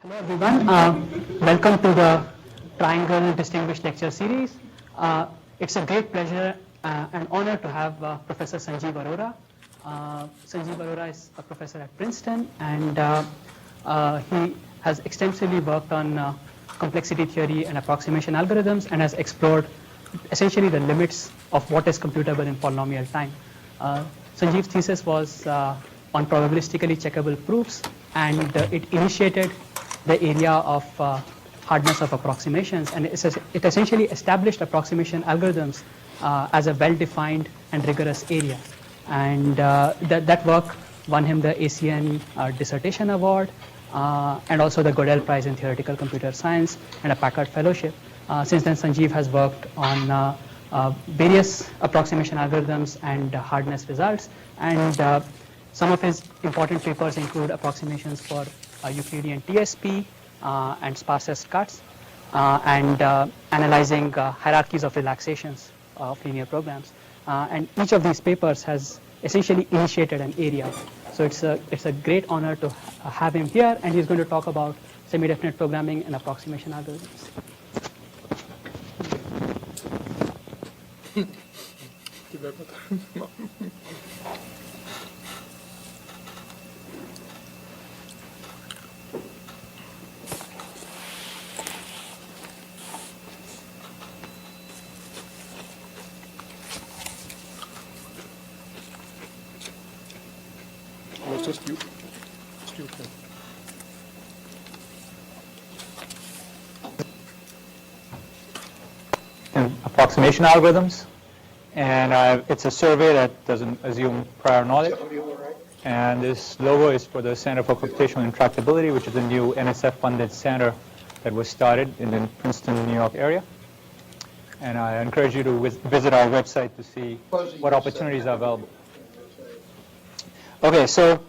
Hello everyone, welcome to the Triangle Distinguished Lecture Series. It's a great pleasure and honor to have Professor Sanjeev Arora. Sanjeev Arora is a professor at Princeton, and he has extensively worked on complexity theory and approximation algorithms and has explored essentially the limits of what is computable in polynomial time. Sanjeev's thesis was on probabilistically checkable proofs, and it initiated the area of hardness of approximations, and it essentially established approximation algorithms as a well-defined and rigorous area. And that work won him the ACN Dissertation Award and also the Gödel Prize in Theoretical Computer Science and a Packard Fellowship. Since then, Sanjeev has worked on various approximation algorithms and hardness results, and some of his important papers include approximations for Euclidean TSP and sparsest cuts, and analyzing hierarchies of relaxations of linear programs. And each of these papers has essentially initiated an area. So it's a great honor to have him here, and he's going to talk about semi-definite programming and approximation algorithms. Approximation algorithms, and it's a survey that doesn't assume prior knowledge. And this logo is for the Center for Computational Intractability, which is a new NSF-funded center that was started in the Princeton, New York area. And I encourage you to visit our website to see what opportunities are available. Okay, so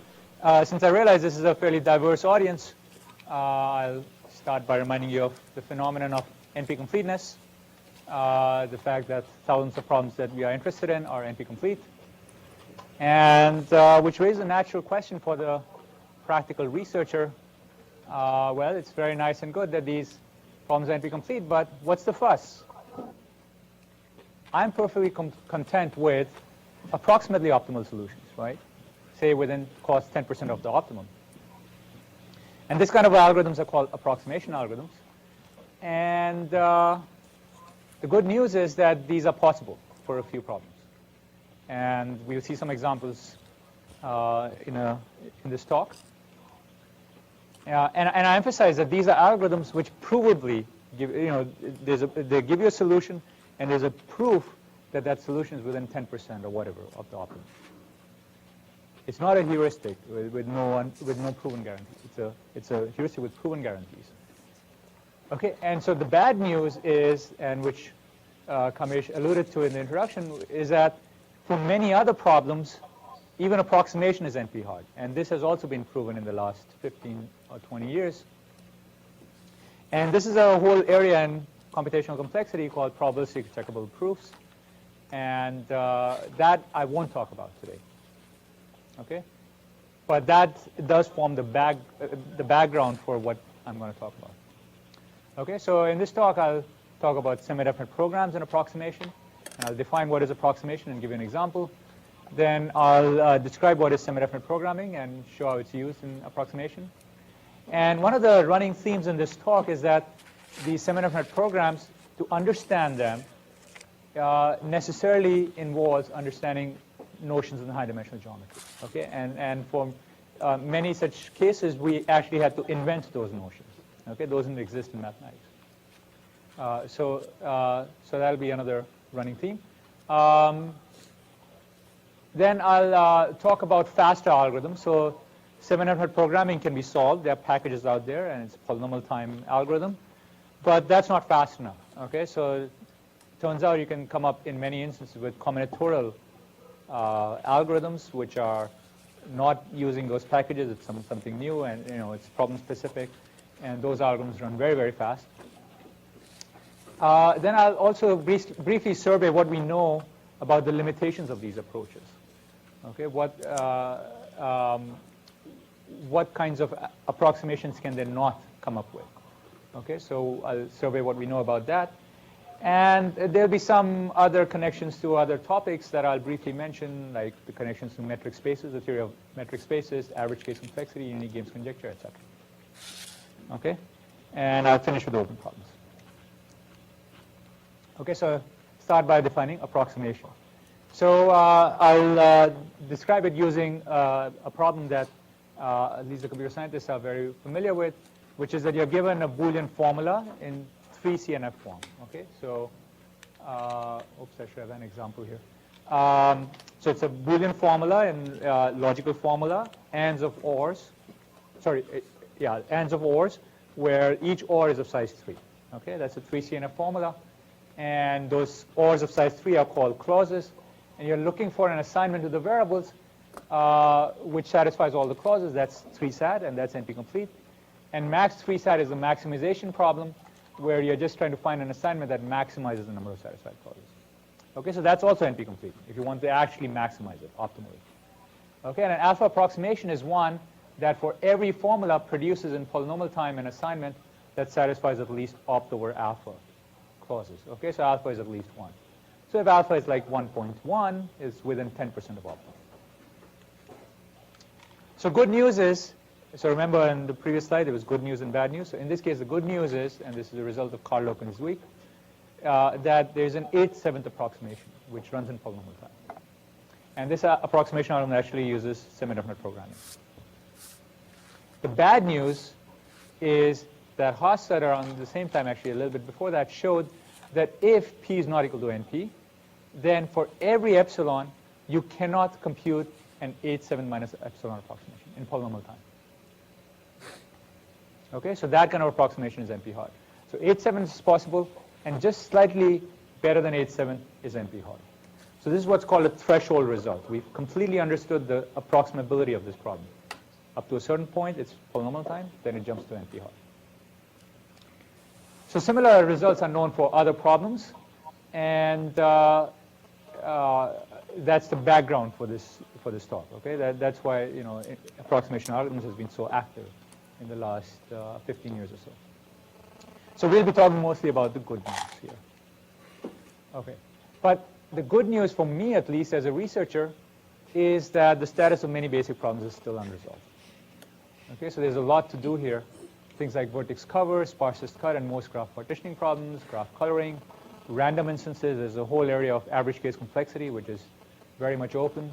since I realize this is a fairly diverse audience, I'll start by reminding you of the phenomenon of NP-completeness. The fact that thousands of problems that we are interested in are NP-complete, and which raises a natural question for the practical researcher. Well, it's very nice and good that these problems are NP-complete, but what's the fuss? I'm perfectly content with approximately optimal solutions, right? Say within cost 10% of the optimum. And this kind of algorithms are called approximation algorithms. And the good news is that these are possible for a few problems. And we'll see some examples in this talk. And I emphasize that these are algorithms which provably give, they give you a solution, and there's a proof that that solution is within 10% or whatever of the optimum. It's not a heuristic with no proven guarantees. It's a heuristic with proven guarantees. Okay, and so the bad news is, and which Kamesh alluded to in the introduction, is that for many other problems, even approximation is NP-hard. And this has also been proven in the last 15 or 20 years. And this is a whole area in computational complexity called probabilistic checkable proofs. And that I won't talk about today. Okay? But that does form the background for what I'm going to talk about. Okay, so in this talk, I'll talk about semi-definite programs and approximation. And I'll define what is approximation and give you an example. Then I'll describe what is semi-definite programming and show how it's used in approximation. And one of the running themes in this talk is that these semi-definite programs, to understand them, necessarily involves understanding notions in high-dimensional geometry. Okay, and for many such cases, we actually had to invent those notions. Okay, those didn't exist in mathematics. So that'll be another running theme. Then I'll talk about faster algorithms. So semi-definite programming can be solved. There are packages out there, and it's a polynomial time algorithm. But that's not fast enough. Okay, so it turns out you can come up in many instances with combinatorial algorithms, which are not using those packages. It's something new, and it's problem specific. And those algorithms run very, very fast. Then I'll also briefly survey what we know about the limitations of these approaches. Okay, what kinds of approximations can they not come up with. Okay, so I'll survey what we know about that. And there'll be some other connections to other topics that I'll briefly mention, like the connections to metric spaces, the theory of metric spaces, average case complexity, unique games conjecture, etc. Okay, and I'll finish with the open problems. Okay, so start by defining approximation. So I'll describe it using a problem that at least the computer scientists are very familiar with, which is that you're given a Boolean formula in 3CNF form. Okay, so oops, I should have an example here. So it's a Boolean formula in logical formula, ANDs of ORs. Sorry, ANDs of ORs, where each OR is of size 3. Okay, that's a 3CNF formula, and those ORs of size 3 are called clauses. And you're looking for an assignment to the variables which satisfies all the clauses. That's 3SAT, and that's NP-complete. And max 3SAT is a maximization problem, where you're just trying to find an assignment that maximizes the number of satisfied clauses. Okay, so that's also NP-complete, if you want to actually maximize it optimally. Okay, and an alpha approximation is one that for every formula produces in polynomial time an assignment that satisfies at least opt over alpha clauses. Okay, so alpha is at least 1. So if alpha is like 1.1, it's within 10% of optimal. So good news is, so remember in the previous slide, there was good news and bad news. So in this case, the good news is, and this is the result of Carl Loken's week, that there's an 8/7 approximation, which runs in polynomial time. And this approximation algorithm actually uses semidefinite programming. The bad news is that Hofstadter, on the same time, actually a little bit before that, showed that if p is not equal to np, then for every epsilon, you cannot compute an 8/7 minus epsilon approximation in polynomial time. Okay, so that kind of approximation is NP hard. So 8/7 is possible, and just slightly better than 8/7 is NP hard. So this is what's called a threshold result. We've completely understood the approximability of this problem. Up to a certain point, it's polynomial time, then it jumps to NP hard. So similar results are known for other problems, and that's the background for this talk. Okay, that's why approximation algorithms has been so active in the last 15 years or so. So we'll be talking mostly about the good news here. Okay, but the good news for me, at least as a researcher, is that the status of many basic problems is still unresolved. Okay, so there's a lot to do here. Things like vertex cover, sparsest cut, and most graph partitioning problems, graph coloring, random instances. There's a whole area of average case complexity, which is very much open.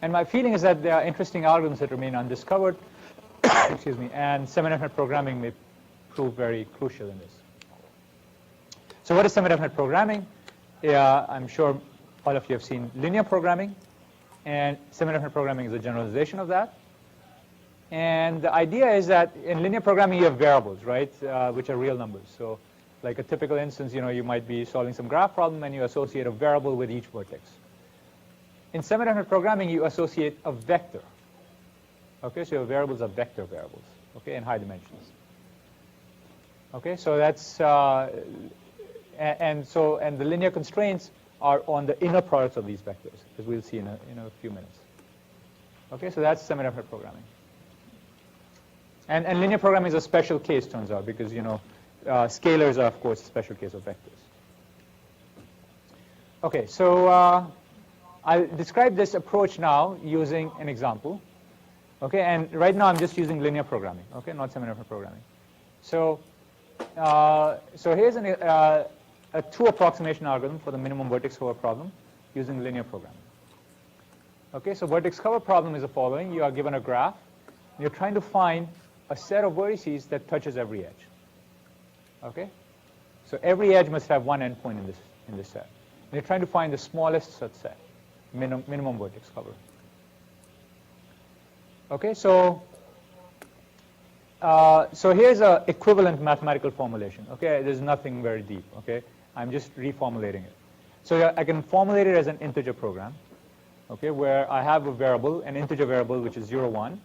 And my feeling is that there are interesting algorithms that remain undiscovered, excuse me, and semidefinite programming may prove very crucial in this. So what is semidefinite programming? I'm sure all of you have seen linear programming, and semidefinite programming is a generalization of that. And the idea is that in linear programming, you have variables, right, which are real numbers. So like a typical instance, you might be solving some graph problem, and you associate a variable with each vertex. In semidefinite programming, you associate a vector. Okay, so your variables are vector variables, okay, in high dimensions. Okay, so that's and the linear constraints are on the inner products of these vectors, as we'll see in a few minutes. Okay, so that's semidefinite programming. And linear programming is a special case, turns out, because scalars are, of course, a special case of vectors. Okay, so I'll describe this approach now using an example. Okay, and right now I'm just using linear programming. Okay, not semidefinite programming. So here's a two approximation algorithm for the minimum vertex cover problem using linear programming. Okay, so vertex cover problem is the following: you are given a graph, and you're trying to find a set of vertices that touches every edge. Okay, so every edge must have one endpoint in this set. And you're trying to find the smallest such set, minimum vertex cover. Okay, so here's an equivalent mathematical formulation. Okay, there's nothing very deep. Okay, I'm just reformulating it. So I can formulate it as an integer program. Okay, where I have a variable, an integer variable, which is 0, 1.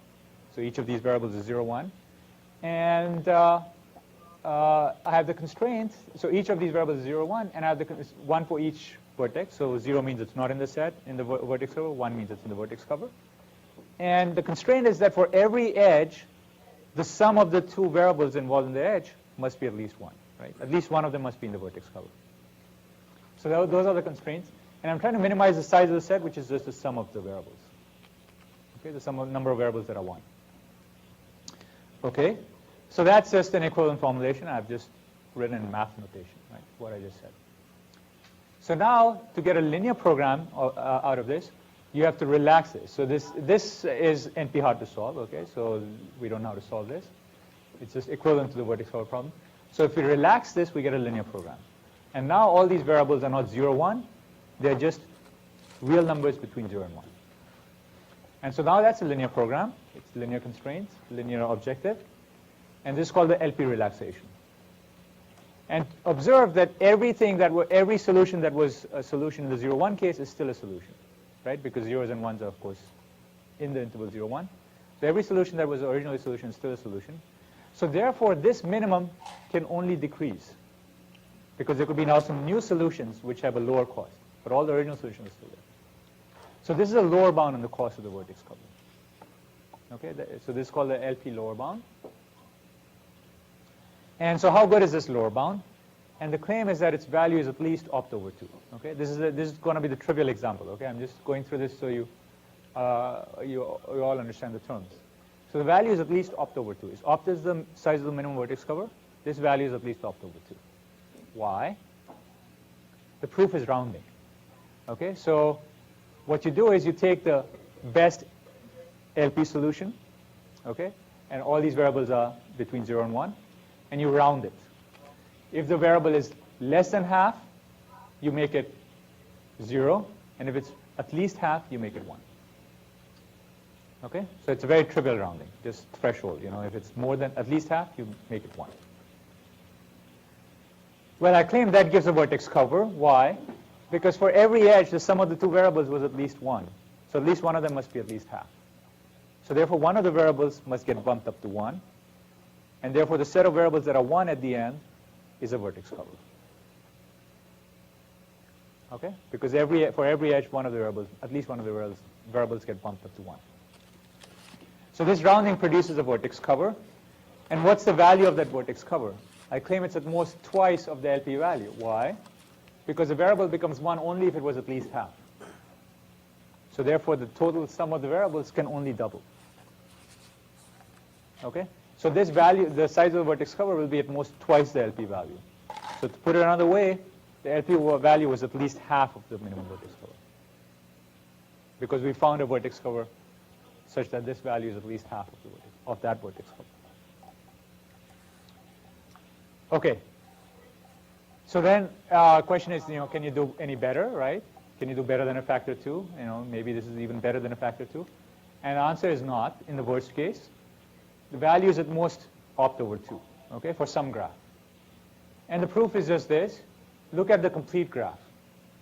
So each of these variables is 0, 1. And I have the constraints. So each of these variables is 0, 1, and I have the 1 for each vertex. So 0 means it's not in the set, in the vertex cover. 1 means it's in the vertex cover. And the constraint is that for every edge, the sum of the two variables involved in the edge must be at least 1, right? At least one of them must be in the vertex cover. So those are the constraints. And I'm trying to minimize the size of the set, which is just the sum of the variables. Okay, the sum of number of variables that are 1. Okay, so that's just an equivalent formulation. I've just written in math notation, right? What I just said. So now, to get a linear program out of this, you have to relax this. So this is NP hard to solve, okay? So we don't know how to solve this. It's just equivalent to the vertex cover problem. So if we relax this, we get a linear program. And now all these variables are not 0, 1. They're just real numbers between 0 and 1. And so now that's a linear program. It's linear constraints, linear objective. And this is called the LP relaxation. And observe that every solution that was a solution in the 0, 1 case is still a solution, right? Because zeros and ones are, of course, in the interval 0, 1. So every solution that was originally a solution is still a solution. So therefore, this minimum can only decrease, because there could be now some new solutions which have a lower cost. But all the original solutions are still there. So this is a lower bound on the cost of the vertex cover. Okay, so this is called the LP lower bound. And so how good is this lower bound? And the claim is that its value is at least opt over 2. Okay, this is going to be the trivial example. Okay, I'm just going through this so you all understand the terms. So the value is at least opt over 2. Is opt is the size of the minimum vertex cover. This value is at least opt over 2. Why? The proof is rounding. Okay, so what you do is you take the best LP solution, okay, and all these variables are between 0 and 1, and you round it. If the variable is less than half, you make it 0, and if it's at least half, you make it 1. Okay, so it's a very trivial rounding, just threshold. You know, if it's more than at least half, you make it 1. Well, I claim that gives a vertex cover. Why? Because for every edge, the sum of the two variables was at least 1. So at least one of them must be at least half. So therefore, one of the variables must get bumped up to 1. And therefore, the set of variables that are 1 at the end is a vertex cover. Okay? Because for every edge, one of the variables, at least one of the variables get bumped up to 1. So this rounding produces a vertex cover. And what's the value of that vertex cover? I claim it's at most twice of the LP value. Why? Because the variable becomes 1 only if it was at least half. So therefore, the total sum of the variables can only double. Okay? So this value, the size of the vertex cover, will be at most twice the LP value. So to put it another way, the LP value was at least half of the minimum vertex cover. Because we found a vertex cover such that this value is at least half of that vertex cover. Okay. So then question is, can you do any better, right? Can you do better than a factor 2? Maybe this is even better than a factor 2. And the answer is not in the worst case. The value is at most opt over 2, okay, for some graph. And the proof is just this. Look at the complete graph,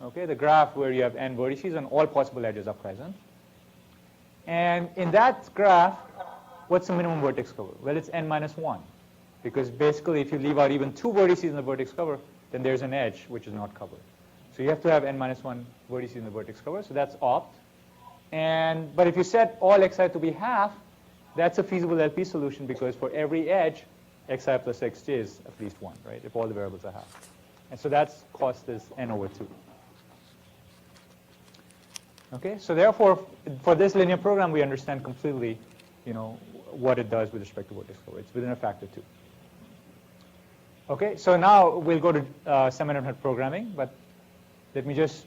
okay, the graph where you have n vertices and all possible edges are present. And in that graph, what's the minimum vertex cover? Well, it's n minus 1. Because basically, if you leave out even 2 vertices in the vertex cover, then there's an edge which is not covered. So you have to have n minus 1 vertices in the vertex cover. So that's opt. But if you set all xi to be half, that's a feasible LP solution, because for every edge, xi plus xj is at least 1, right, if all the variables are half. And so that's cost is n over 2. Okay, so therefore, for this linear program, we understand completely, what it does with respect to vertex cover. It's within a factor 2. Okay, so now we'll go to semidefinite programming, but let me just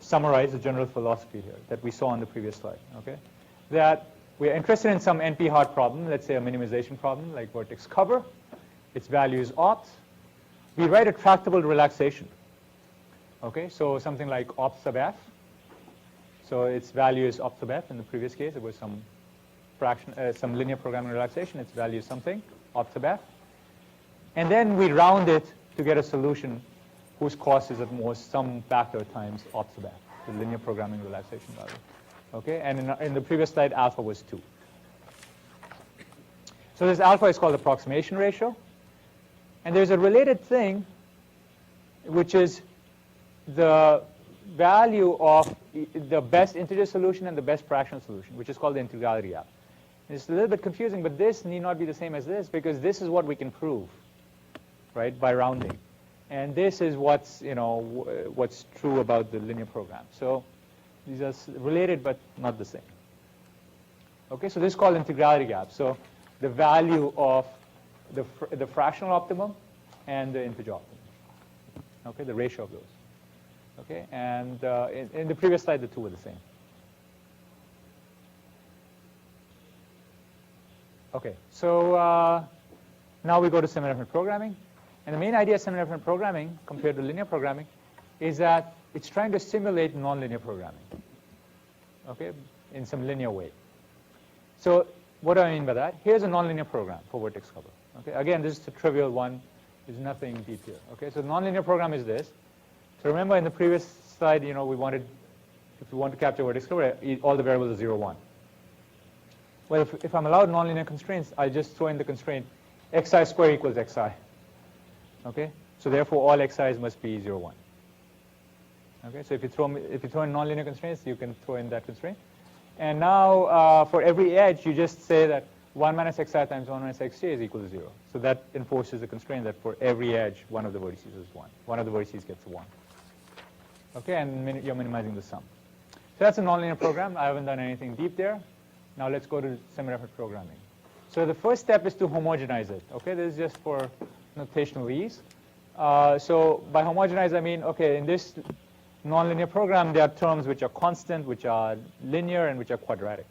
summarize the general philosophy here that we saw on the previous slide. Okay, that we're interested in some NP hard problem, let's say a minimization problem like vertex cover. Its value is opt. We write a tractable relaxation. Okay, so something like opt sub f. So its value is opt sub f. In the previous case, it was some fraction, some linear programming relaxation. Its value is something opt sub f. And then we round it to get a solution whose cost is at most some factor times opt sub f, the linear programming relaxation value. Okay, and in the previous slide, alpha was 2. So this alpha is called approximation ratio. And there's a related thing, which is the value of the best integer solution and the best fractional solution, which is called the integrality gap. It's a little bit confusing, but this need not be the same as this, because this is what we can prove, right, by rounding. And this is what's, what's true about the linear program. So these are related, but not the same. Okay, so this is called integrality gap. So the value of the fractional optimum and the integer optimum. Okay, the ratio of those. Okay, and in the previous slide, the two were the same. Okay, so now we go to semidefinite programming. And the main idea of semidefinite programming compared to linear programming is that it's trying to simulate nonlinear programming, okay, in some linear way. So what do I mean by that? Here's a nonlinear program for vertex cover. Okay, again, this is a trivial one. There's nothing deep here. Okay, so the nonlinear program is this. So remember in the previous slide, we wanted, if we want to capture vertex cover, all the variables are 0, 1. Well, if I'm allowed nonlinear constraints, I just throw in the constraint xi squared equals xi. Okay, so therefore all xi's must be 0, 1. Okay, so if you throw in nonlinear constraints, you can throw in that constraint. And now for every edge, you just say that 1 minus xi times 1 minus xj is equal to 0. So that enforces the constraint that for every edge, one of the vertices is 1. One of the vertices gets a 1. Okay, and you're minimizing the sum. So that's a nonlinear program. I haven't done anything deep there. Now let's go to semidefinite programming. So the first step is to homogenize it. Okay, this is just for notational ease. So by homogenize, I mean, okay, in this nonlinear program, there are terms which are constant, which are linear, and which are quadratic.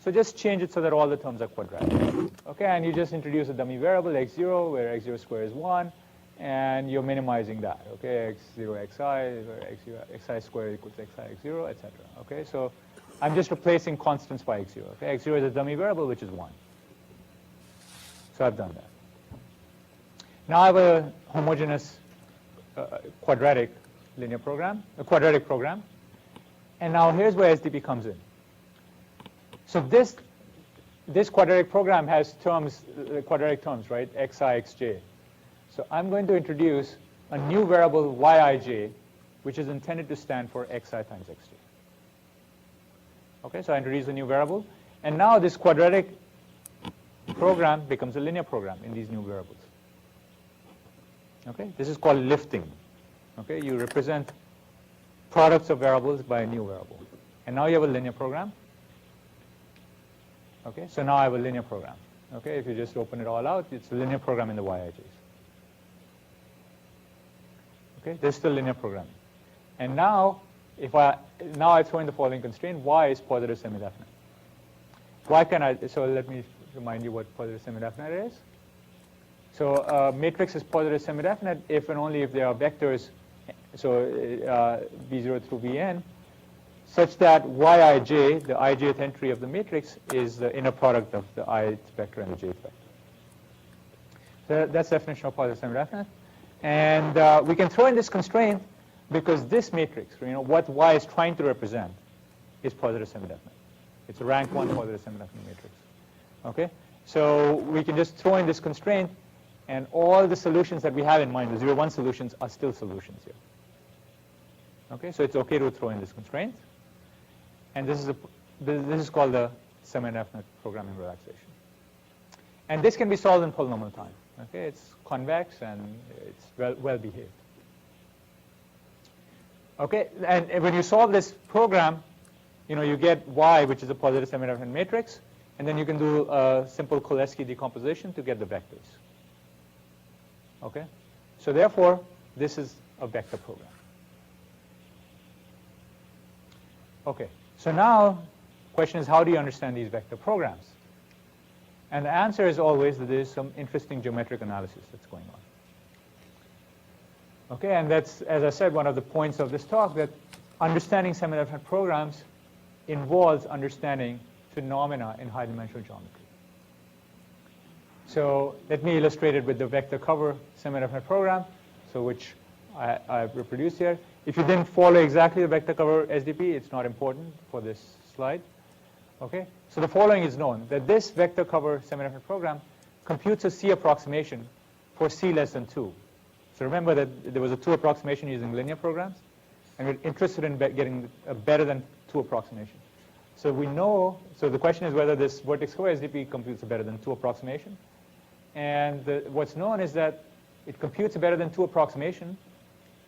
So just change it so that all the terms are quadratic. Okay, and you just introduce a dummy variable, x0, where x0 squared is 1, and you're minimizing that. Okay, x0 xi, where xi squared equals xi x0, etc. Okay, so I'm just replacing constants by x0. Okay, x0 is a dummy variable, which is 1. So I've done that. Now I have a homogeneous quadratic linear program, a quadratic program. And now here's where SDP comes in. So this quadratic program has terms, quadratic terms, right? xi, xj. So I'm going to introduce a new variable yij, which is intended to stand for xi times xj. Okay, so I introduce a new variable. And now this quadratic program becomes a linear program in these new variables. Okay, this is called lifting. Okay, you represent products of variables by a new variable. And now you have a linear program. Okay, so now I have a linear program. Okay, if you just open it all out, it's a linear program in the yij's. Okay, this is still linear programming. And now, now I throw in the following constraint: y is positive semidefinite. Why can I? So let me remind you what positive semidefinite is. So matrix is positive semidefinite if and only if there are vectors, so v0 through vn, such that yij, the ijth entry of the matrix, is the inner product of the ith vector and the jth vector. So that's the definition of positive semidefinite. And we can throw in this constraint because this matrix, what y is trying to represent, is positive semidefinite. It's a rank 1 positive semidefinite matrix. Okay, so we can just throw in this constraint, and all the solutions that we have in mind, the 0, 1 solutions, are still solutions here. Okay, so it's okay to throw in this constraint. And this is called the semidefinite programming relaxation. And this can be solved in polynomial time. Okay, it's convex and it's well behaved. Okay, and when you solve this program, you get y, which is a positive semidefinite matrix, and then you can do a simple Koleski decomposition to get the vectors. Okay, so therefore, this is a vector program. Okay, so now, the question is, how do you understand these vector programs? And the answer is always that there is some interesting geometric analysis that's going on. Okay, and that's, as I said, one of the points of this talk, that understanding semidefinite programs involves understanding phenomena in high-dimensional geometry. So let me illustrate it with the vector cover semidefinite program, so which I've reproduced here. If you didn't follow exactly the vector cover SDP, it's not important for this slide. Okay, so the following is known, that this vector cover semidefinite program computes a C approximation for C less than 2. So remember that there was a 2 approximation using linear programs. and we're interested in getting a better than 2 approximation. So we know, so the question is whether this vertex square SDP computes a better than 2 approximation. And what's known is that it computes a better than 2 approximation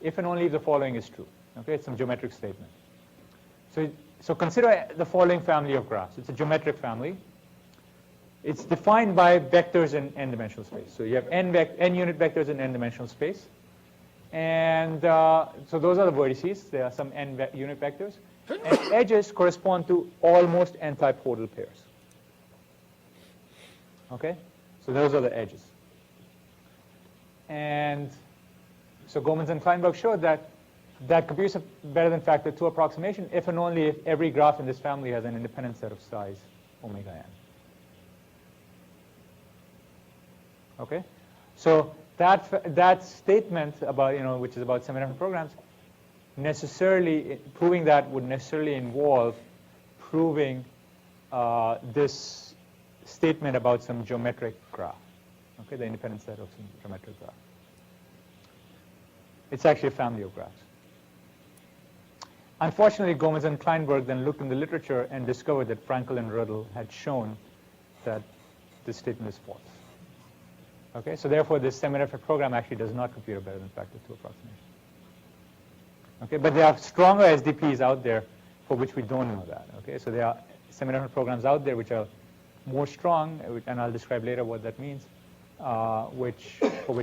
if and only if the following is true. Okay, it's some geometric statement. So consider the following family of graphs. It's a geometric family. It's defined by vectors in n-dimensional space. So you have n unit vectors in n-dimensional space. And so those are the vertices. There are some n unit vectors. And edges correspond to almost antipodal pairs. Okay? So those are the edges. And so Gomans and Kleinberg showed that computes a better than factor 2 approximation if and only if every graph in this family has an independent set of size omega n. Okay? So that statement about, which is about semidefinite programs, proving that would necessarily involve proving this statement about some geometric graph. Okay, the independent set of some geometric graph. It's actually a family of graphs. Unfortunately, Gomans and Kleinberg then looked in the literature and discovered that Frankel and Rödl had shown that this statement is false. Okay, so therefore this semidefinite program actually does not compute a better than factor 2 approximation. Okay, but there are stronger SDPs out there for which we don't know that. Okay, so there are semidefinite programs out there which are more strong, and I'll describe later what that means, for which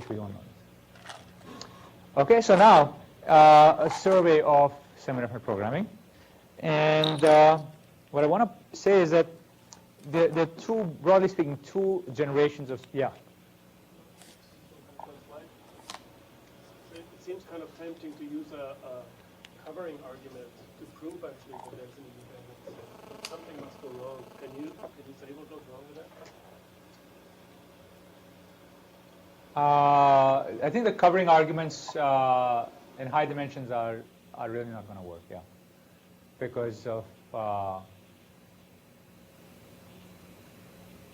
we don't know this. Okay, so now a survey of semidefinite programming, and what I want to say is that there are two, broadly speaking, two generations of It seems kind of tempting to use a covering argument to prove actually that there's an independent set. Something must go wrong. Can you say what goes wrong with that? I think the covering arguments in high dimensions are really not going to work, because of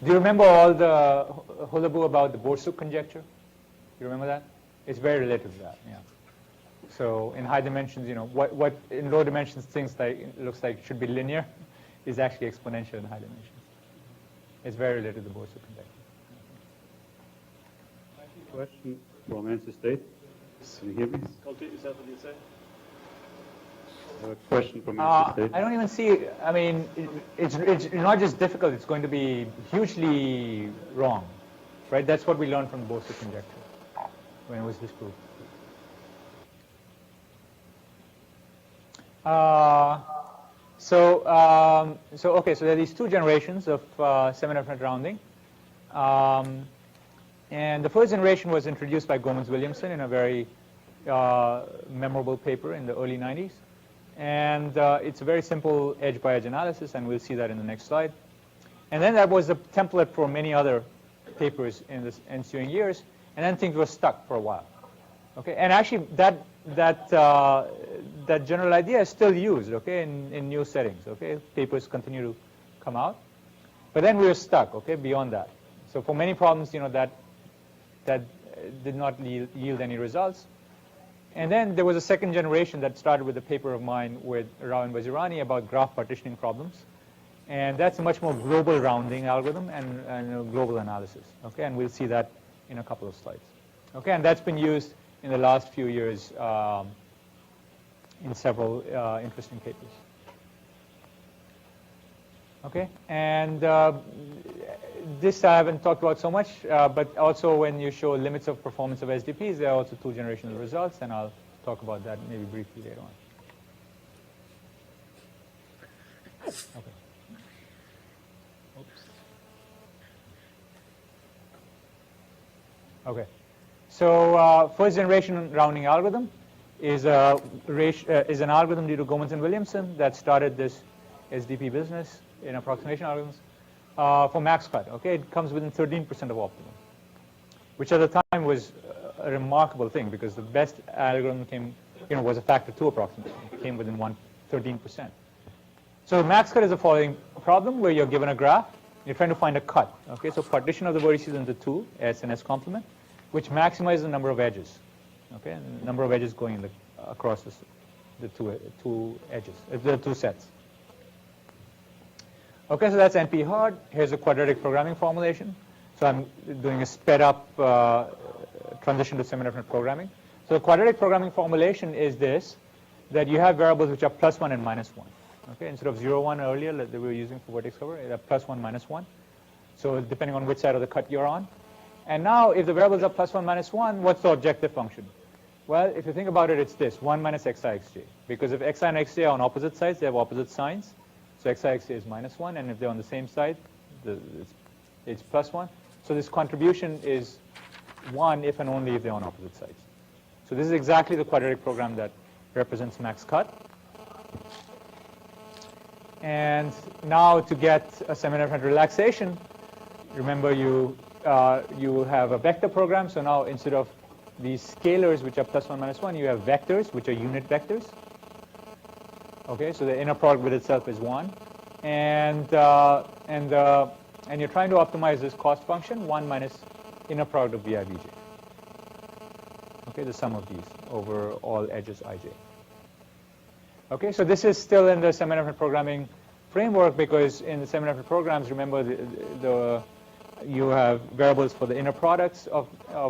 do you remember all the hullabaloo about the Borsuk conjecture? You remember that? It's very related to that, So in high dimensions, what in low dimensions things like looks like should be linear is actually exponential in high dimensions. It's very related to the Borsuk conjecture. Question from NC State. Can you hear me? Is that what you say? I have a question from NC State. I don't even see, I mean, it's not just difficult, it's going to be hugely wrong, right? That's what we learned from the Borsuk conjecture when it was disproved. Okay, so there are these two generations of semidefinite rounding. And the first generation was introduced by Gomans-Williamson in a very memorable paper in the early 90s. And it's a very simple edge-by-edge analysis, and we'll see that in the next slide. And then that was the template for many other papers in the ensuing years, and then things were stuck for a while. Okay, and actually that general idea is still used, okay, in new settings. Okay, papers continue to come out, but then we were stuck, okay, beyond that. So for many problems, that did not yield any results. And then there was a second generation that started with a paper of mine with Rao and Vazirani about graph partitioning problems. And that's a much more global rounding algorithm and global analysis. Okay, and we'll see that in a couple of slides. Okay, and that's been used in the last few years in several interesting papers. Okay, and this I haven't talked about so much, but also when you show limits of performance of SDPs, there are also two generations of results, and I'll talk about that maybe briefly later on. Okay. Oops. Okay. So first generation rounding algorithm is an algorithm due to Gomans and Williamson that started this SDP business in approximation algorithms for max cut. Okay, it comes within 13% of optimum, which at the time was a remarkable thing because the best algorithm came, was a factor 2 approximation. It came within 13%. So max cut is the following problem where you're given a graph, you're trying to find a cut. Okay, so partition of the vertices into two, S and S complement, which maximizes the number of edges. Okay, and the number of edges going across this the two edges, the two sets. Okay, so that's NP hard. Here's a quadratic programming formulation. So I'm doing a sped up transition to semidefinite programming. So the quadratic programming formulation is this, that you have variables which are +1 and -1. Okay, instead of 0, 1 earlier that we were using for vertex cover, it's +1, -1. So depending on which side of the cut you're on. And now if the variables are +1, -1, what's the objective function? Well, if you think about it, it's this, 1 minus xi xj. Because if xi and xj are on opposite sides, they have opposite signs. So xi xj is -1, and if they're on the same side, it's +1. So this contribution is 1 if and only if they're on opposite sides. So this is exactly the quadratic program that represents max cut. And now to get a semidefinite relaxation, remember you have a vector program. So now instead of these scalars which are +1, -1, you have vectors which are unit vectors. Okay, so the inner product with itself is 1, and you're trying to optimize this cost function 1 minus inner product of vi vj. Okay, the sum of these over all edges ij. Okay, so this is still in the semidefinite programming framework, because in the semidefinite programs, remember you have variables for the inner products of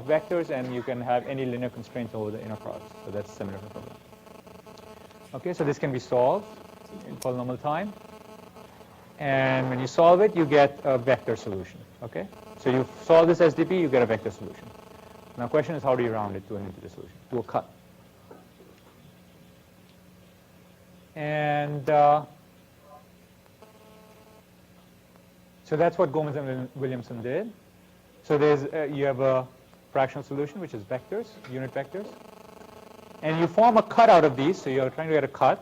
vectors, and you can have any linear constraints over the inner products. So that's semidefinite programming. Okay, so this can be solved in polynomial time. And when you solve it, you get a vector solution. Okay, so you solve this SDP, you get a vector solution. Now the question is, how do you round it to an integer solution, to a cut? And so that's what Gomez and Williamson did. So there's you have a fractional solution, which is vectors, unit vectors. And you form a cut out of these, so you're trying to get a cut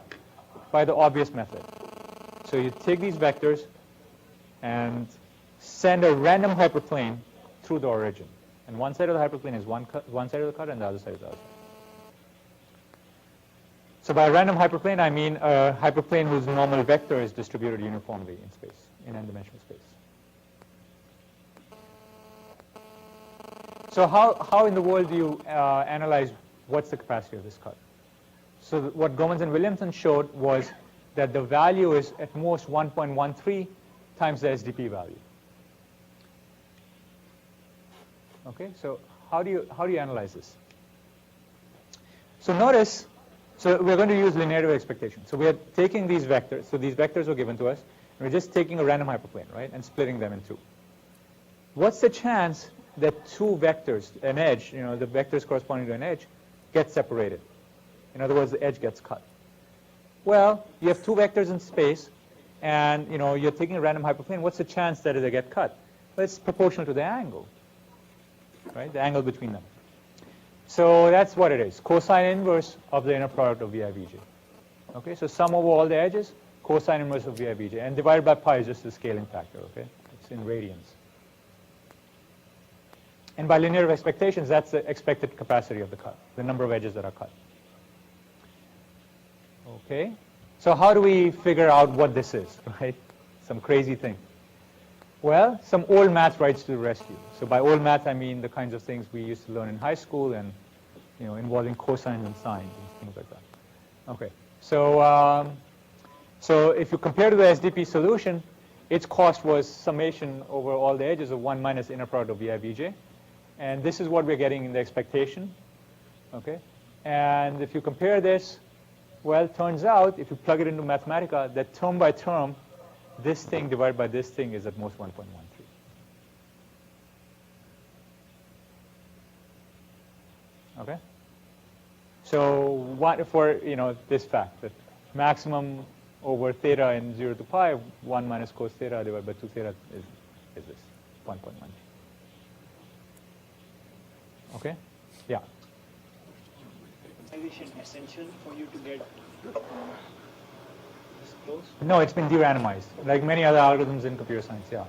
by the obvious method. So you take these vectors and send a random hyperplane through the origin. And one side of the hyperplane is one side of the cut, and the other side is the other side. So by a random hyperplane, I mean a hyperplane whose normal vector is distributed uniformly in space, in n-dimensional space. So how in the world do you analyze what's the capacity of this cut? So what Gomez and Williamson showed was that the value is at most 1.13 times the SDP value. Okay, so how do you analyze this? So notice, so we're going to use linearity of expectation. So we are taking these vectors. So these vectors were given to us. And we're just taking a random hyperplane, right, and splitting them in two. What's the chance that two vectors, an edge, the vectors corresponding to an edge, get separated? In other words, the edge gets cut. Well, you have two vectors in space, and you're taking a random hyperplane. What's the chance that they get cut? Well, it's proportional to the angle, right? The angle between them. So that's what it is, cosine inverse of the inner product of vi vj. Okay, so sum over all the edges, cosine inverse of vi vj, and divided by pi is just the scaling factor. Okay, it's in radians. And by linear of expectations, that's the expected capacity of the cut, the number of edges that are cut. Okay, so how do we figure out what this is, right? Some crazy thing. Well, some old math writes to the rescue. So by old math, I mean the kinds of things we used to learn in high school, and involving cosines and sines and things like that. Okay, so so if you compare to the SDP solution, its cost was summation over all the edges of 1 minus inner product of vi vj. And this is what we're getting in the expectation. Okay, and if you compare this, well, it turns out if you plug it into Mathematica, that term by term, this thing divided by this thing is at most 1.13. Okay, so what for this fact that maximum over theta in 0 to pi, 1 minus cos theta divided by 2 theta is this 1.13. Okay, yeah. Essential for you to get this close? No, it's been de-randomized. Like many other algorithms in computer science, yeah.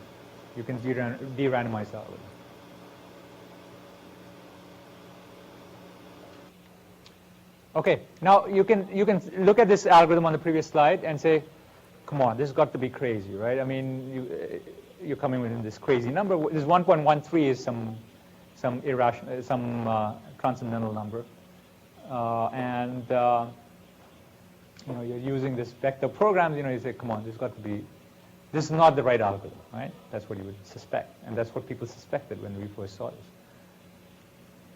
You can de-randomize the algorithm. Okay, now you can look at this algorithm on the previous slide and say, come on, this has got to be crazy, right? I mean, you're coming within this crazy number. This 1.13 is some transcendental number, and you're using this vector programs, you say, come on, this is not the right algorithm, right? That's what you would suspect, and that's what people suspected when we first saw this.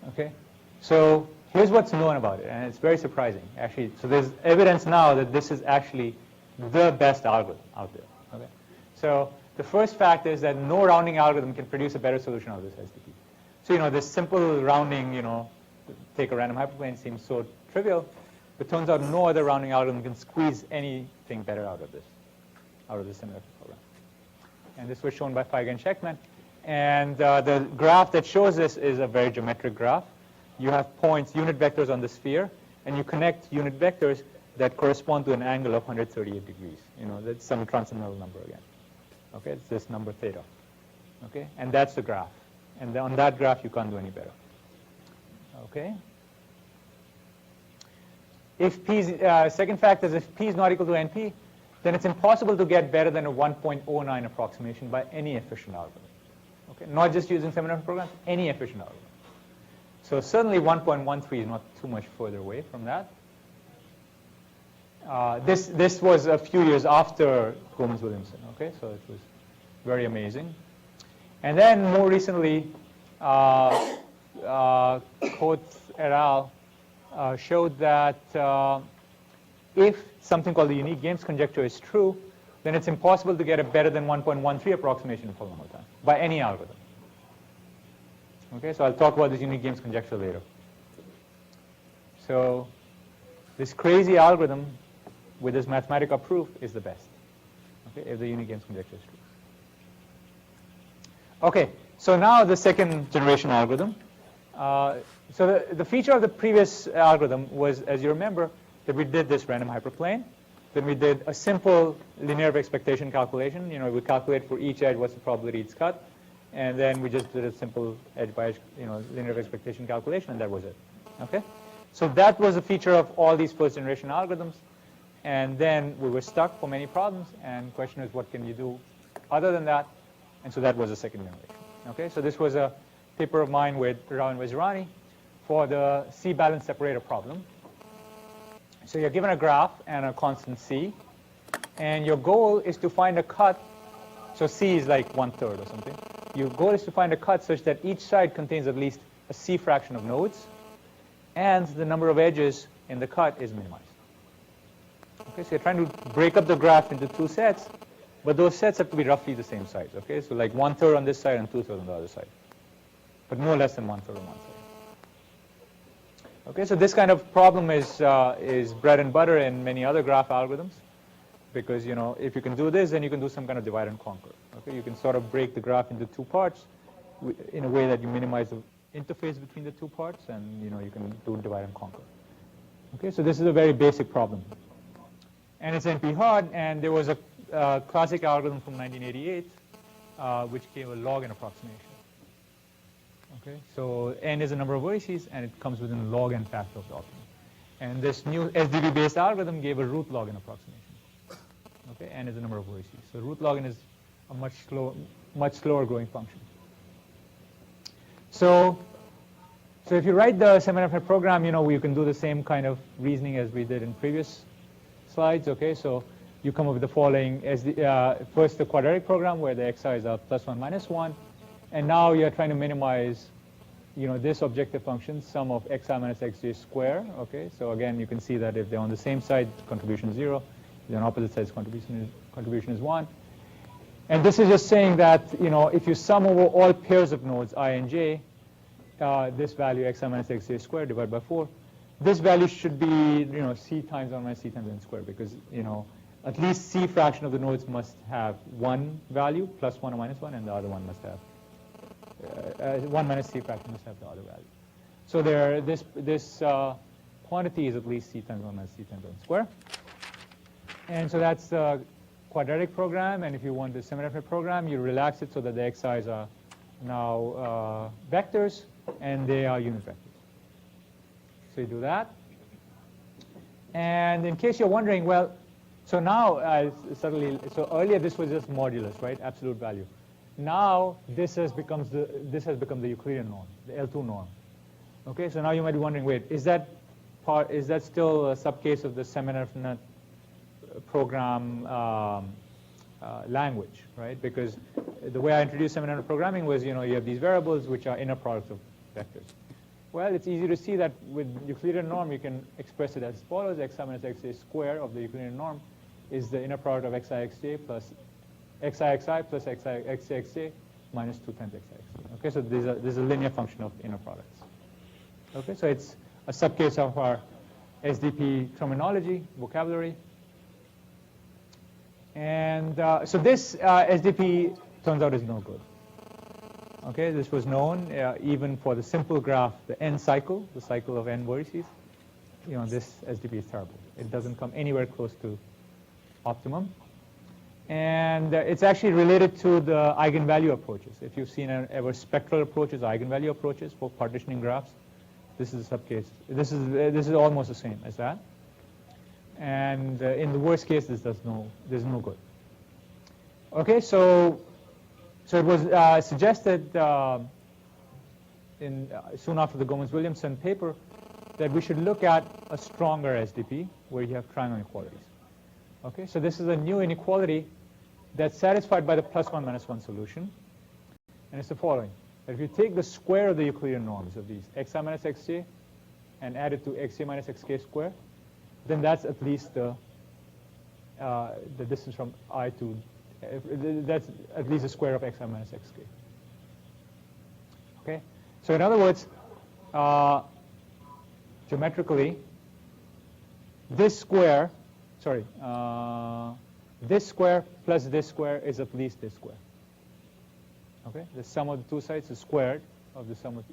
Okay, so here's what's known about it, and it's very surprising, actually. So there's evidence now that this is actually the best algorithm out there. Okay, so the first fact is that no rounding algorithm can produce a better solution of this SDP. So this simple rounding, take a random hyperplane seems so trivial, but turns out no other rounding algorithm can squeeze anything better out of this semidefinite program. And this was shown by Feiger and Sheckman. And the graph that shows this is a very geometric graph. You have points, unit vectors on the sphere, and you connect unit vectors that correspond to an angle of 138 degrees. That's some transcendental number again. Okay, it's this number theta. Okay, and that's the graph. And on that graph, you can't do any better. Okay. If P is, second fact is if P is not equal to NP, then it's impossible to get better than a 1.09 approximation by any efficient algorithm. Okay, not just using semidefinite programs, any efficient algorithm. So certainly 1.13 is not too much further away from that. This was a few years after Gomez-Williamson. Okay, so it was very amazing. And then more recently, Coates et al. Showed that if something called the unique games conjecture is true, then it's impossible to get a better than 1.13 approximation in polynomial time by any algorithm. Okay, so I'll talk about this unique games conjecture later. So this crazy algorithm with this mathematical proof is the best, okay, if the unique games conjecture is true. Okay, so now the second generation algorithm. So the feature of the previous algorithm was, as you remember, that we did this random hyperplane. Then we did a simple linear of expectation calculation. We calculate for each edge what's the probability it's cut. And then we just did a simple edge by edge, linear of expectation calculation, and that was it. Okay? So that was a feature of all these first generation algorithms. And then we were stuck for many problems. And the question is, what can you do other than that? And so that was the second generation. Okay? So this was a paper of mine with Rao and Vajrani for the C-balance separator problem. So you're given a graph and a constant C, and your goal is to find a cut. So C is like 1/3 or something. Your goal is to find a cut such that each side contains at least a C fraction of nodes, and the number of edges in the cut is minimized. Okay, so you're trying to break up the graph into two sets, but those sets have to be roughly the same size. Okay, so like 1/3 on this side and 2/3 on the other side, but no less than 1/3 on one side. Okay, so this kind of problem is bread and butter in many other graph algorithms, because if you can do this, then you can do some kind of divide and conquer. Okay, you can sort of break the graph into two parts in a way that you minimize the interface between the two parts, and you can do divide and conquer. Okay, so this is a very basic problem, and it's NP hard. And there was a classic algorithm from 1988 which gave a log n approximation. Okay, so n is a number of vertices, and it comes within log n factor of the optimum. And this new SDV-based algorithm gave a root log n approximation. Okay, n is a number of vertices. So root log n is a much slower growing function. So if you write the semidefinite program, you can do the same kind of reasoning as we did in previous slides. Okay, so you come up with the following: first the quadratic program where the xi's are +1, -1. And now you're trying to minimize, this objective function, sum of xi minus xj square. Okay, so again, you can see that if they're on the same side, contribution is 0. If they're on opposite sides, contribution is 1. And this is just saying that, if you sum over all pairs of nodes I and j, this value xi minus xj squared divided by 4, this value should be, c times 1 minus c times n squared, because, at least c fraction of the nodes must have one value, +1 or -1, and the other one must have 1 minus c fraction must have the other value. So this quantity is at least c times 1 minus c times n squared. And so that's the quadratic program. And if you want the semidefinite program, you relax it so that the xi's are now vectors, and they are unit vectors. So you do that. And in case you're wondering, well, so now so earlier this was just modulus, right? Absolute value. Now this has become the Euclidean norm, the L2 norm. Okay, so now you might be wondering, wait, is that still a subcase of the semidefinite program language, right? Because the way I introduced semidefinite programming was, you have these variables which are inner products of vectors. Well, it's easy to see that with Euclidean norm, you can express it as follows: xi minus xa square of the Euclidean norm is the inner product of xi xj plus xi plus xi xj minus 2 times xi xj. Okay, so this is a linear function of inner products. Okay, so it's a subcase of our SDP terminology, vocabulary. And so this SDP turns out is no good. Okay, this was known even for the simple graph, the n cycle, the cycle of n vertices. This SDP is terrible. It doesn't come anywhere close to optimum. And it's actually related to the eigenvalue approaches. If you've seen ever spectral approaches, eigenvalue approaches for partitioning graphs, this is a subcase. This is almost the same as that. And in the worst case, this is no good. Okay, so it was suggested soon after the Gomez-Williamson paper that we should look at a stronger SDP where you have triangle inequalities. Okay, so this is a new inequality that's satisfied by the +1 minus 1 solution, and it's the following: that if you take the square of the Euclidean norms of these xi minus xj and add it to xa minus xk square, then that's at least the distance from I to that's at least the square of xi minus xk. Okay, so in other words, geometrically, this square plus this square is at least this square. Okay, the sum of the two sides is squared of the sum of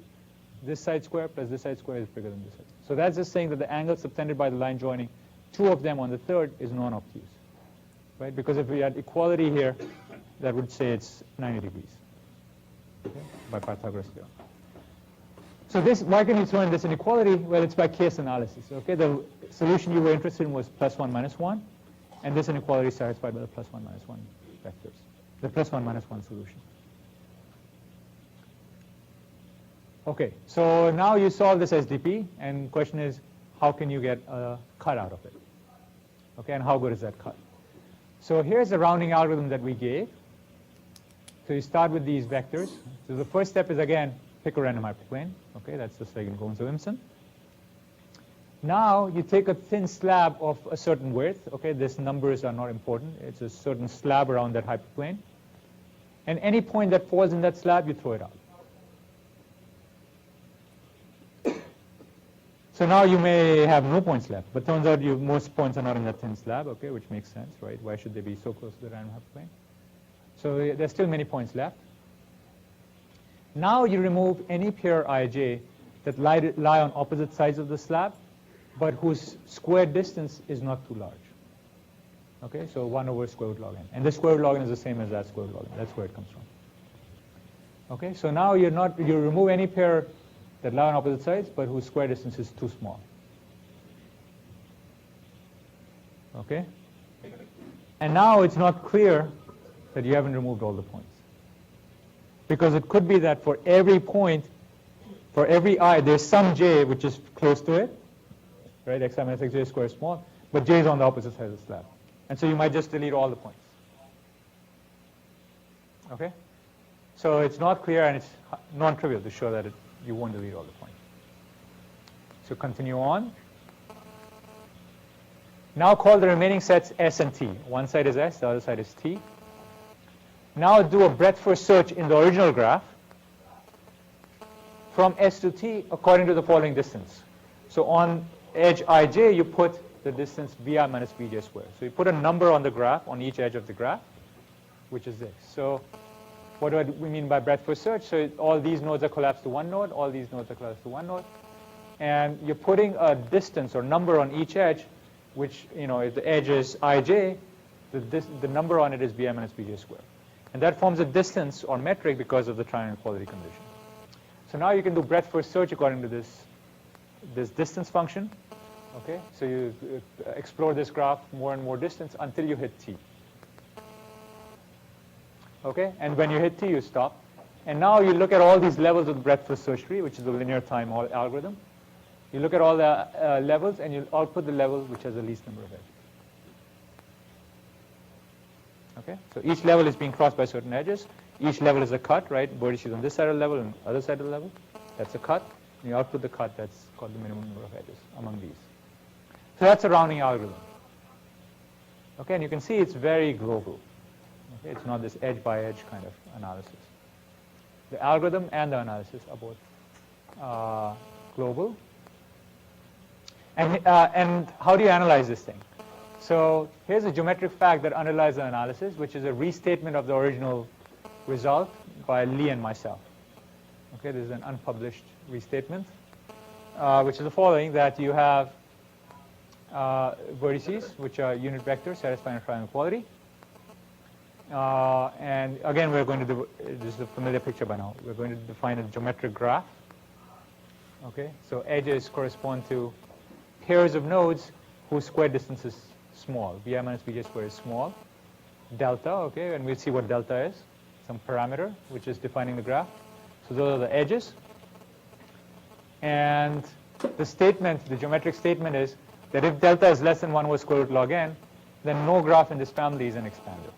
this side square plus this side square is bigger than this side. So that's just saying that the angle subtended by the line joining two of them on the third is non-obtuse, right? Because if we had equality here, that would say it's 90 degrees, okay, by Pythagoras theorem. So this, why can you throw in this inequality? Well, it's by case analysis. Okay, the solution you were interested in was +1 minus 1, and this inequality is satisfied by the +1 minus 1 vectors, the +1 minus 1 solution. Okay, so now you solve this SDP, and the question is, how can you get a cut out of it? Okay, and how good is that cut? So here's the rounding algorithm that we gave. So you start with these vectors. So the first step is, again, pick a random hyperplane. Okay, that's just like in Gomez-Williamson. Now you take a thin slab of a certain width. Okay, these numbers are not important. It's a certain slab around that hyperplane. And any point that falls in that slab, you throw it out. So now you may have no points left, but turns out most points are not in that thin slab, okay, which makes sense, right? Why should they be so close to the random hyperplane? So there's still many points left. Now you remove any pair ij that lie on opposite sides of the slab, but whose square distance is not too large. Okay, so 1 over square root log n. And the square root log n is the same as that square root log n. That's where it comes from. Okay, so now you remove any pair that lie on opposite sides, but whose square distance is too small. Okay? And now it's not clear that you haven't removed all the points. Because it could be that for every point, for every I, there's some j which is close to it, right? Xi minus xj square is small, but j is on the opposite side of the slab. And so you might just delete all the points. Okay? So it's not clear, and it's non-trivial to show that you won't delete all the points. So continue on. Now call the remaining sets S and T. One side is S, the other side is T. Now do a breadth-first search in the original graph from S to T according to the following distance. So on edge ij, you put the distance vi minus vj squared. So you put a number on the graph, on each edge of the graph, which is this. So what do we mean by breadth-first search? So all these nodes are collapsed to one node, all these nodes are collapsed to one node. And you're putting a distance or number on each edge, which, if the edge is ij, the number on it is vi minus vj squared. And that forms a distance or metric because of the triangle equality condition. So now you can do breadth-first search according to this distance function. Okay, so you explore this graph more and more distance until you hit T. Okay, and when you hit T, you stop. And now you look at all these levels of the breadth-first search tree, which is the linear time algorithm. You look at all the levels, and you output the level which has the least number of edges. Okay, so each level is being crossed by certain edges. Each level is a cut, right? Vertices on this side of the level and other side of the level. That's a cut. And you output the cut. That's called the minimum number of edges among these. So that's a rounding algorithm. Okay, and you can see it's very global. Okay, it's not this edge by edge kind of analysis. The algorithm and the analysis are both global. And how do you analyze this thing? So here's a geometric fact that underlies the analysis, which is a restatement of the original result by Lee and myself. Okay, this is an unpublished restatement, which is the following: that you have vertices, which are unit vectors satisfying a triangle quality. And again, we're going to do, this is a familiar picture by now, we're going to define a geometric graph. Okay, so edges correspond to pairs of nodes whose square distance is small. Vi minus Vj squared is small. Delta, okay, and we'll see what delta is, some parameter which is defining the graph. So those are the edges. And the statement, the geometric statement is that if delta is less than 1 over square root log n, then no graph in this family is an expander.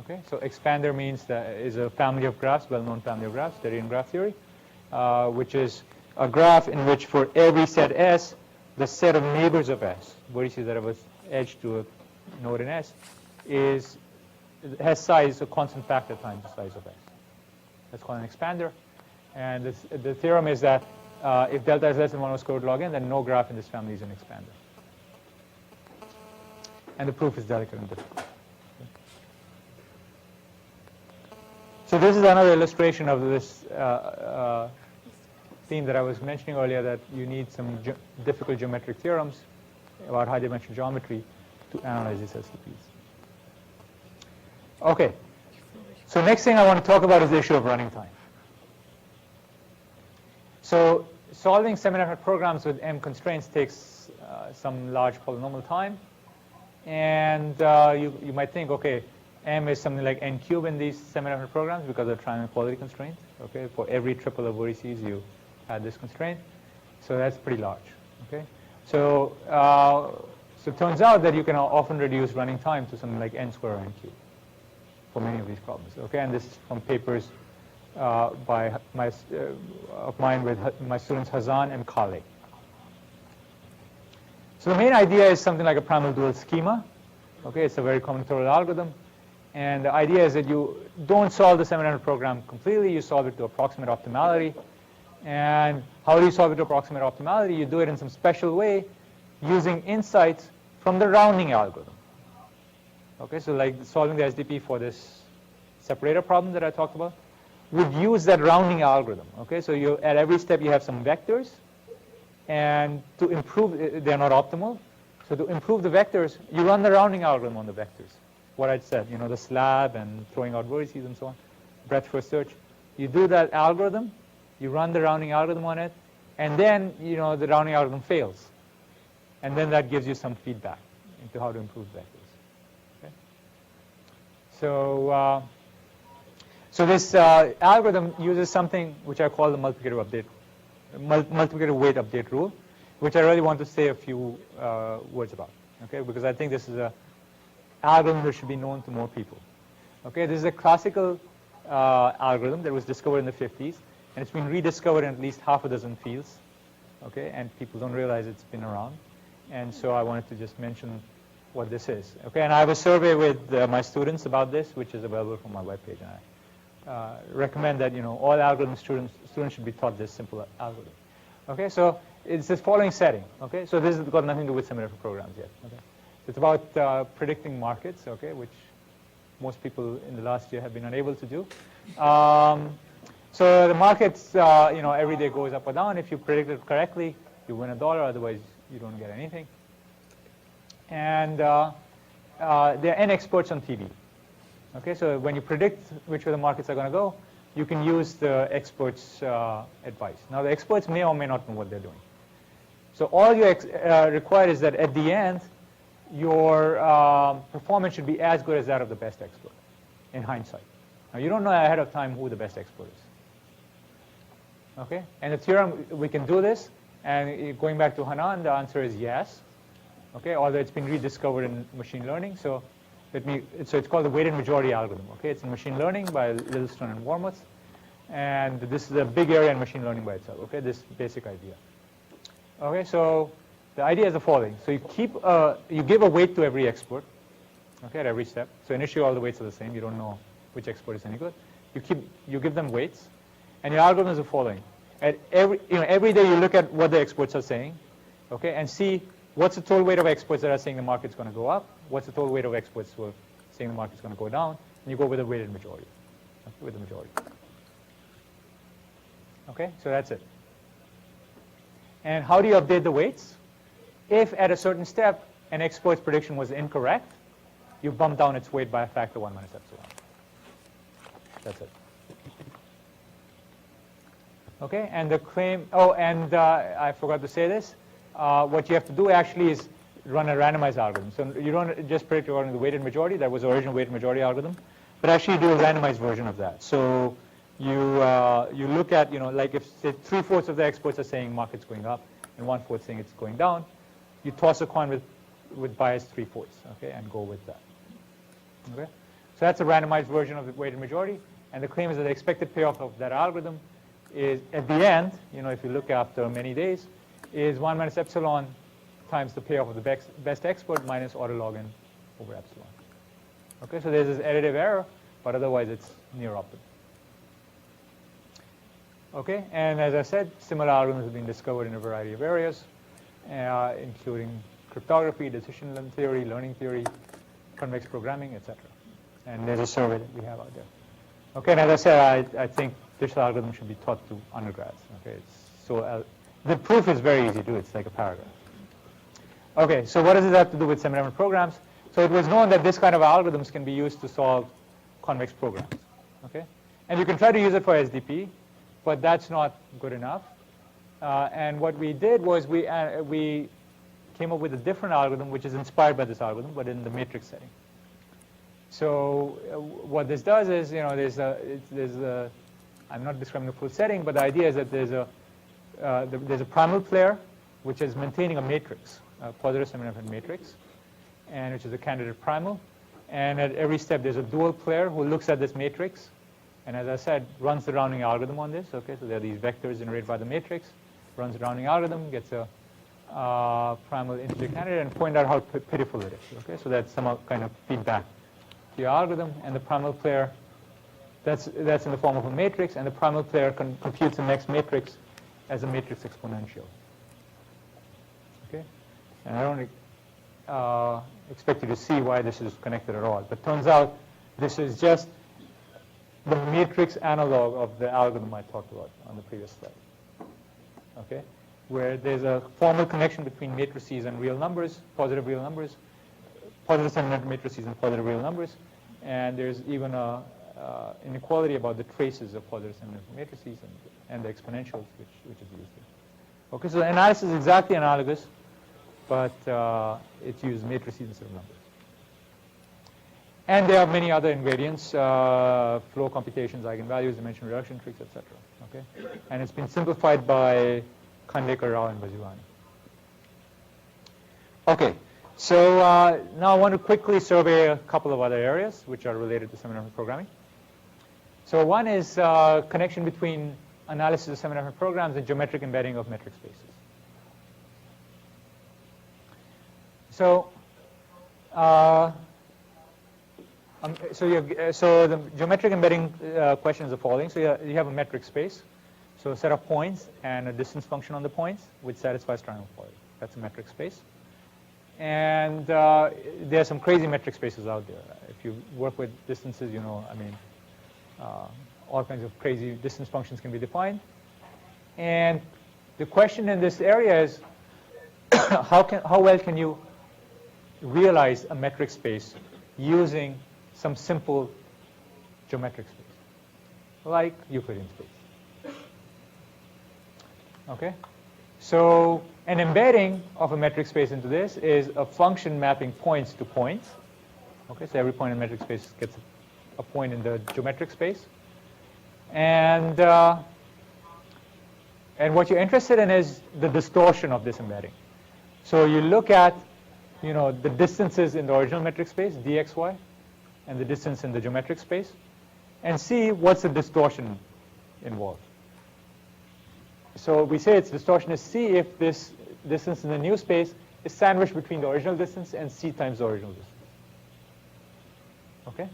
Okay, so expander means that is a family of graphs, well-known family of graphs, Darien graph theory, which is a graph in which for every set S, the set of neighbors of S, vertices that have an edge to a node in S, has size, a constant factor times the size of S. That's called an expander. And the theorem is that if delta is less than 1 over square root log n, then no graph in this family is an expander. And the proof is delicate and difficult. So this is another illustration of this theme that I was mentioning earlier, that you need some difficult geometric theorems about high-dimensional geometry to analyze these SCPs. Okay, so next thing I want to talk about is the issue of running time. So solving semidefinite programs with M constraints takes some large polynomial time. And you might think, okay, M is something like n cubed in these semidefinite programs because of triangle quality constraint. Okay, for every triple of vertices, you add this constraint. So that's pretty large. Okay, so so it turns out that you can often reduce running time to something like n squared or n cubed for many of these problems. Okay, and this is from papers of mine with my students Hazan and Kale. So the main idea is something like a primal dual schema. Okay, it's a very combinatorial algorithm. And the idea is that you don't solve the semidefinite program completely. You solve it to approximate optimality. And how do you solve it to approximate optimality? You do it in some special way using insights from the rounding algorithm. Okay, so like solving the SDP for this separator problem that I talked about would use that rounding algorithm. Okay, so you at every step you have some vectors, and to improve, they're not optimal. So to improve the vectors, you run the rounding algorithm on the vectors. What I'd said, you know, the slab and throwing out vertices and so on, breadth first search. You do that algorithm, you run the rounding algorithm on it, and then, you know, the rounding algorithm fails. And then that gives you some feedback into how to improve vectors. Okay? So, so this algorithm uses something which I call the multiplicative weight update rule, which I really want to say a few words about. Okay, because I think this is a algorithm that should be known to more people. Okay, this is a classical algorithm that was discovered in the 50s, and it's been rediscovered in at least half a dozen fields. Okay, and people don't realize it's been around. And so I wanted to just mention what this is. Okay, and I have a survey with my students about this, which is available from my webpage. And I recommend that, you know, all algorithm students should be taught this simple algorithm. Okay, so it's this following setting. Okay, so this has got nothing to do with semidefinite programs yet. Okay, so it's about predicting markets. Okay, which most people in the last year have been unable to do. So the markets, you know, every day goes up or down. If you predict it correctly, you win $1. Otherwise, you don't get anything. And there are n experts on TV. Okay, so when you predict which way the markets are going to go, you can use the experts' advice. Now, the experts may or may not know what they're doing. So all you require is that at the end, your performance should be as good as that of the best expert, in hindsight. Now, you don't know ahead of time who the best expert is. Okay, and the theorem, we can do this. And going back to Hanan, the answer is yes. Okay, although it's been rediscovered in machine learning. So it's called the weighted majority algorithm. Okay, it's in machine learning by Littlestone and Wormuth, and this is a big area in machine learning by itself. Okay, this basic idea. Okay, so the idea is the following. So you give a weight to every expert. Okay, at every step. So initially all the weights are the same. You don't know which expert is any good. You give them weights, and your algorithm is the following. At every day you look at what the experts are saying, okay, and see what's the total weight of experts that are saying the market's going to go up, what's the total weight of experts who are saying the market's going to go down, and you go with a weighted majority, okay, with the majority. Okay, so that's it. And how do you update the weights? If at a certain step an expert's prediction was incorrect, you bump down its weight by a factor 1 minus epsilon. That's it. Okay, and the claim, I forgot to say this. What you have to do actually is run a randomized algorithm. So you don't just predict according to the weighted majority. That was the original weighted majority algorithm. But actually do a randomized version of that. So you look at, like if say 3/4 of the experts are saying market's going up and 1/4 saying it's going down, you toss a coin with bias 3/4, okay, and go with that. Okay, so that's a randomized version of the weighted majority, and the claim is that the expected payoff of that algorithm is at the end, if you look after many days, is 1 minus epsilon times the payoff of the best expert minus autolog n over epsilon. Okay, so there's this additive error, but otherwise it's near optimal. Okay, and as I said, similar algorithms have been discovered in a variety of areas, including cryptography, decision theory, learning theory, convex programming, etc. And there's a survey that we have out there. Okay, and as I said, I think digital algorithms should be taught to undergrads. Okay, the proof is very easy to do. It's like a paragraph. Okay, so what does this have to do with semidefinite programs? So it was known that this kind of algorithms can be used to solve convex programs. Okay, and you can try to use it for SDP, but that's not good enough. And what we did was we came up with a different algorithm, which is inspired by this algorithm, but in the matrix setting. So what this does is, I'm not describing the full setting, but the idea is that there's a primal player, which is maintaining a matrix, a positive semidefinite matrix, and which is a candidate primal. And at every step, there's a dual player who looks at this matrix, and as I said, runs the rounding algorithm on this. Okay, so there are these vectors generated by the matrix, runs the rounding algorithm, gets a primal integer candidate, and point out how pitiful it is. Okay, so that's some kind of feedback to your algorithm, and the primal player, that's in the form of a matrix, and the primal player computes the next matrix as a matrix exponential. Okay, and I don't expect you to see why this is connected at all, but turns out this is just the matrix analog of the algorithm I talked about on the previous slide. Okay, where there's a formal connection between matrices and real numbers, positive real numbers, positive semidefinite matrices and positive real numbers, and there's even a inequality about the traces of positive semidefinite matrices and the exponentials which is used here. Okay, so the analysis is exactly analogous, but it uses matrices instead of numbers. And there are many other invariants, flow computations, eigenvalues, dimension reduction tricks, etc. Okay, and it's been simplified by Khandekar, Rao, and Bajwani. Okay, so now I want to quickly survey a couple of other areas which are related to semidefinite programming. So one is connection between analysis of semidefinite programs and geometric embedding of metric spaces. So, so the geometric embedding question is the following. So you have a metric space, so a set of points and a distance function on the points which satisfies triangle quality. That's a metric space. And there are some crazy metric spaces out there. If you work with distances, all kinds of crazy distance functions can be defined. And the question in this area is, how well can you realize a metric space using some simple geometric space, like Euclidean space? Okay, so an embedding of a metric space into this is a function mapping points to points. Okay, so every point in the metric space gets a point in the geometric space, and what you're interested in is the distortion of this embedding. So you look at the distances in the original metric space, dxy, and the distance in the geometric space, and see what's the distortion involved. So we say its distortion is c if this distance in the new space is sandwiched between the original distance and c times the original distance. Okay?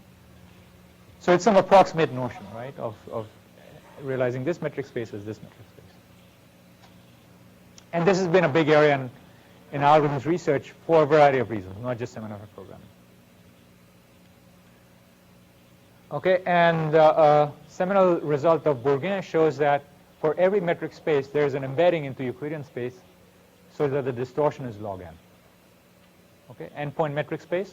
So it's some approximate notion, right, of realizing this metric space as this metric space. And this has been a big area in algorithms research for a variety of reasons, not just semidefinite programming. Okay, and a seminal result of Bourgain shows that for every metric space, there's an embedding into Euclidean space so that the distortion is log n. Okay, endpoint metric space,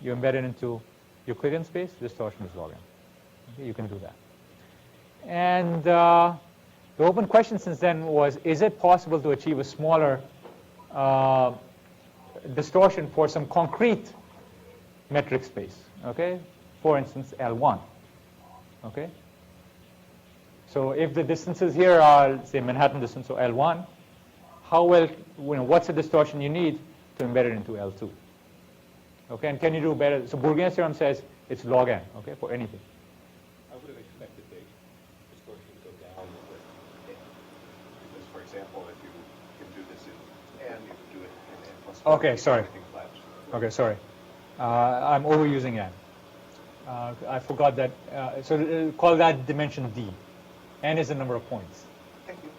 you embed it into Euclidean space, distortion is log n. Okay, you can do that. And the open question since then was, is it possible to achieve a smaller distortion for some concrete metric space? Okay, for instance, L1. Okay, so if the distances here are, say, Manhattan distance, so L1, how well, what's the distortion you need to embed it into L2? Okay, and can you do better? So Bourgain's theorem says it's log n, okay, for anything. I would have expected the distortion to go down with n. Because, for example, if you can do this in n, you can do it in n plus 1. Okay, sorry. Everything flaps. Okay, sorry. I'm overusing n. I forgot that. So call that dimension d. N is the number of points. Thank you.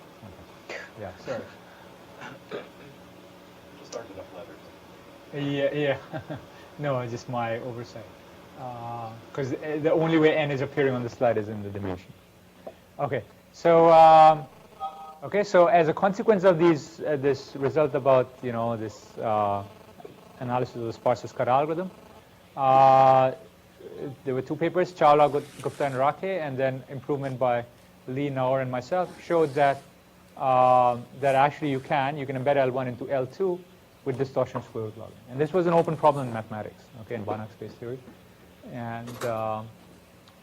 Okay. Yeah, sorry. Just aren't enough letters. Yeah. No, just my oversight. Because the only way n is appearing on the slide is in the dimension. Okay. So so as a consequence of this result about this analysis of the sparsest cut algorithm, there were two papers, Chawla, Gupta, and Rake, and then improvement by Lee, Naur, and myself showed that that actually you can embed L1 into L2 with distortion of square root log n. And this was an open problem in mathematics, okay, in Banach space theory. And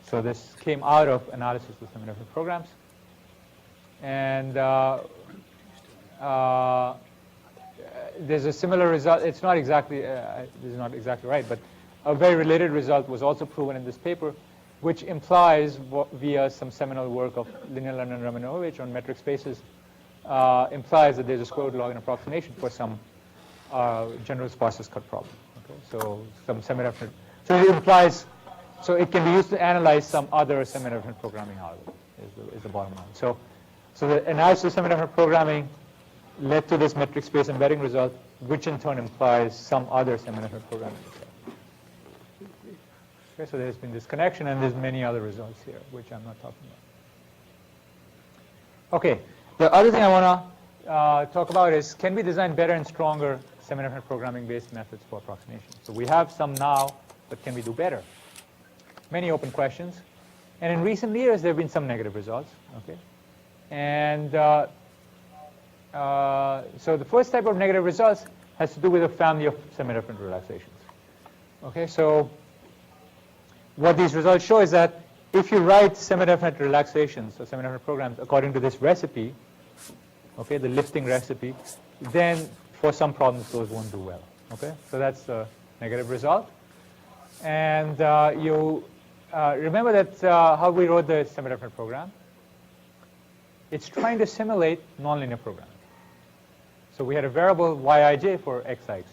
so this came out of analysis of semidefinite programs. And there's a similar result. It's not exactly, this is not exactly right, but a very related result was also proven in this paper, which implies, via some seminal work of Linear and Raminovich on metric spaces, implies that there's a square root log n approximation for some general sparsest cut problem. Okay, so some semidefinite. So it implies, so it can be used to analyze some other semidefinite programming algorithm. Is the bottom line. So the analysis of semidefinite programming led to this metric space embedding result, which in turn implies some other semidefinite programming result. Okay, so there's been this connection, and there's many other results here, which I'm not talking about. Okay, the other thing I want to talk about is, can we design better and stronger semidefinite programming-based methods for approximation? So we have some now, but can we do better? Many open questions. And in recent years, there have been some negative results. Okay, and so the first type of negative results has to do with a family of semidefinite relaxations. Okay, so what these results show is that if you write semidefinite relaxations or semidefinite programs according to this recipe, okay, the lifting recipe, then for some problems those won't do well. Okay, so that's the negative result. And you remember that how we wrote the semidefinite program? It's trying to simulate nonlinear programming. So we had a variable yij for xi, xj,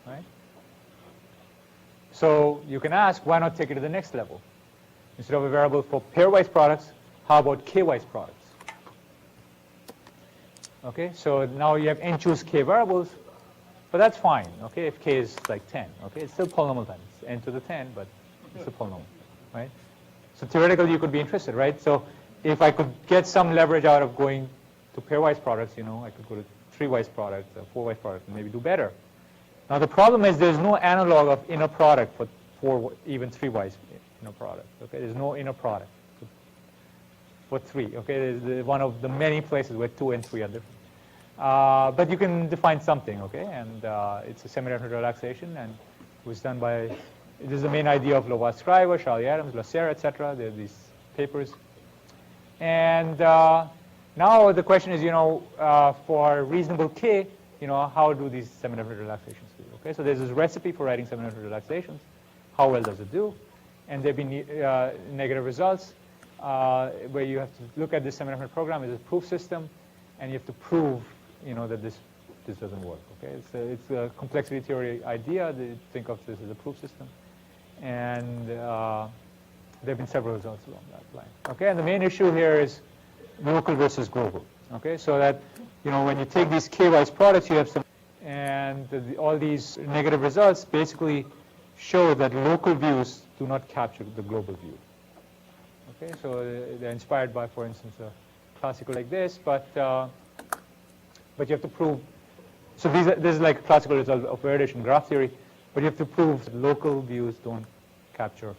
right? So you can ask, why not take it to the next level? Instead of a variable for pairwise products, how about k-wise products? Okay, so now you have n choose k variables, but that's fine, okay, if k is like 10, okay, it's still polynomial time. It's n to the 10, but it's a polynomial, right? So theoretically, you could be interested, right? So if I could get some leverage out of going to pairwise products, I could go to three-wise products, four-wise products, and maybe do better. Now the problem is there's no analog of inner product for even three-wise inner product. Okay, there's no inner product for three. Okay, there's one of the many places where 2 and 3 are different. But you can define something. Okay, and it's a semidefinite relaxation, and it was done by. This is the main idea of Lovaas-Schreiber, Charlie Adams, Lacerre, etc. There are these papers, and now the question is, for reasonable k, how do these semidefinite relaxations do? Okay, so there's this recipe for writing semidefinite relaxations. How well does it do? And there've been negative results where you have to look at this semidefinite program as a proof system, and you have to prove, that this doesn't work. Okay, it's a complexity theory idea. They think of this as a proof system, and there have been several results along that line. Okay, and the main issue here is local versus global. Okay, so that when you take these k-wise products, you have some, and all these negative results basically show that local views do not capture the global view. Okay, so they're inspired by, for instance, a classical like this, but you have to prove. So this is like a classical result of variation graph theory, but you have to prove that local views don't capture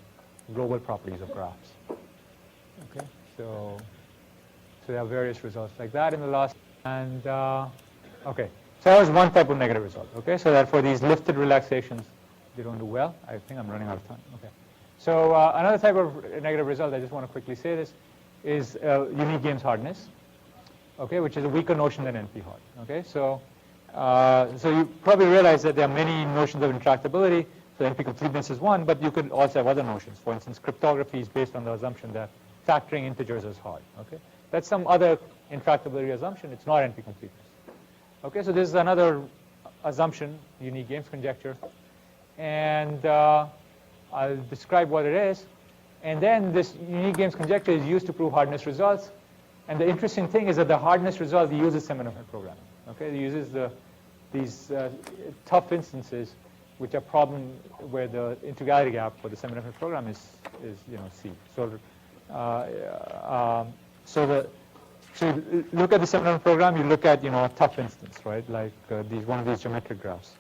global properties of graphs. Okay, so there are various results like that in the last. And okay, so that was one type of negative result. Okay, so that for these lifted relaxations, they don't do well. I think I'm running out of time. Okay. So another type of negative result, I just want to quickly say this, is unique games hardness, okay, which is a weaker notion than NP hard. Okay, so you probably realize that there are many notions of intractability. So NP completeness is one, but you could also have other notions. For instance, cryptography is based on the assumption that factoring integers is hard. Okay, that's some other intractability assumption. It's not NP completeness. Okay, so this is another assumption, unique games conjecture, and I'll describe what it is. And then this unique games conjecture is used to prove hardness results. And the interesting thing is that the hardness result uses semidefinite programming. Okay, it uses these tough instances, which are problem where the integrality gap for the semidefinite program is C. So you look at the semidefinite program, you look at a tough instance, right? Like one of these geometric graphs,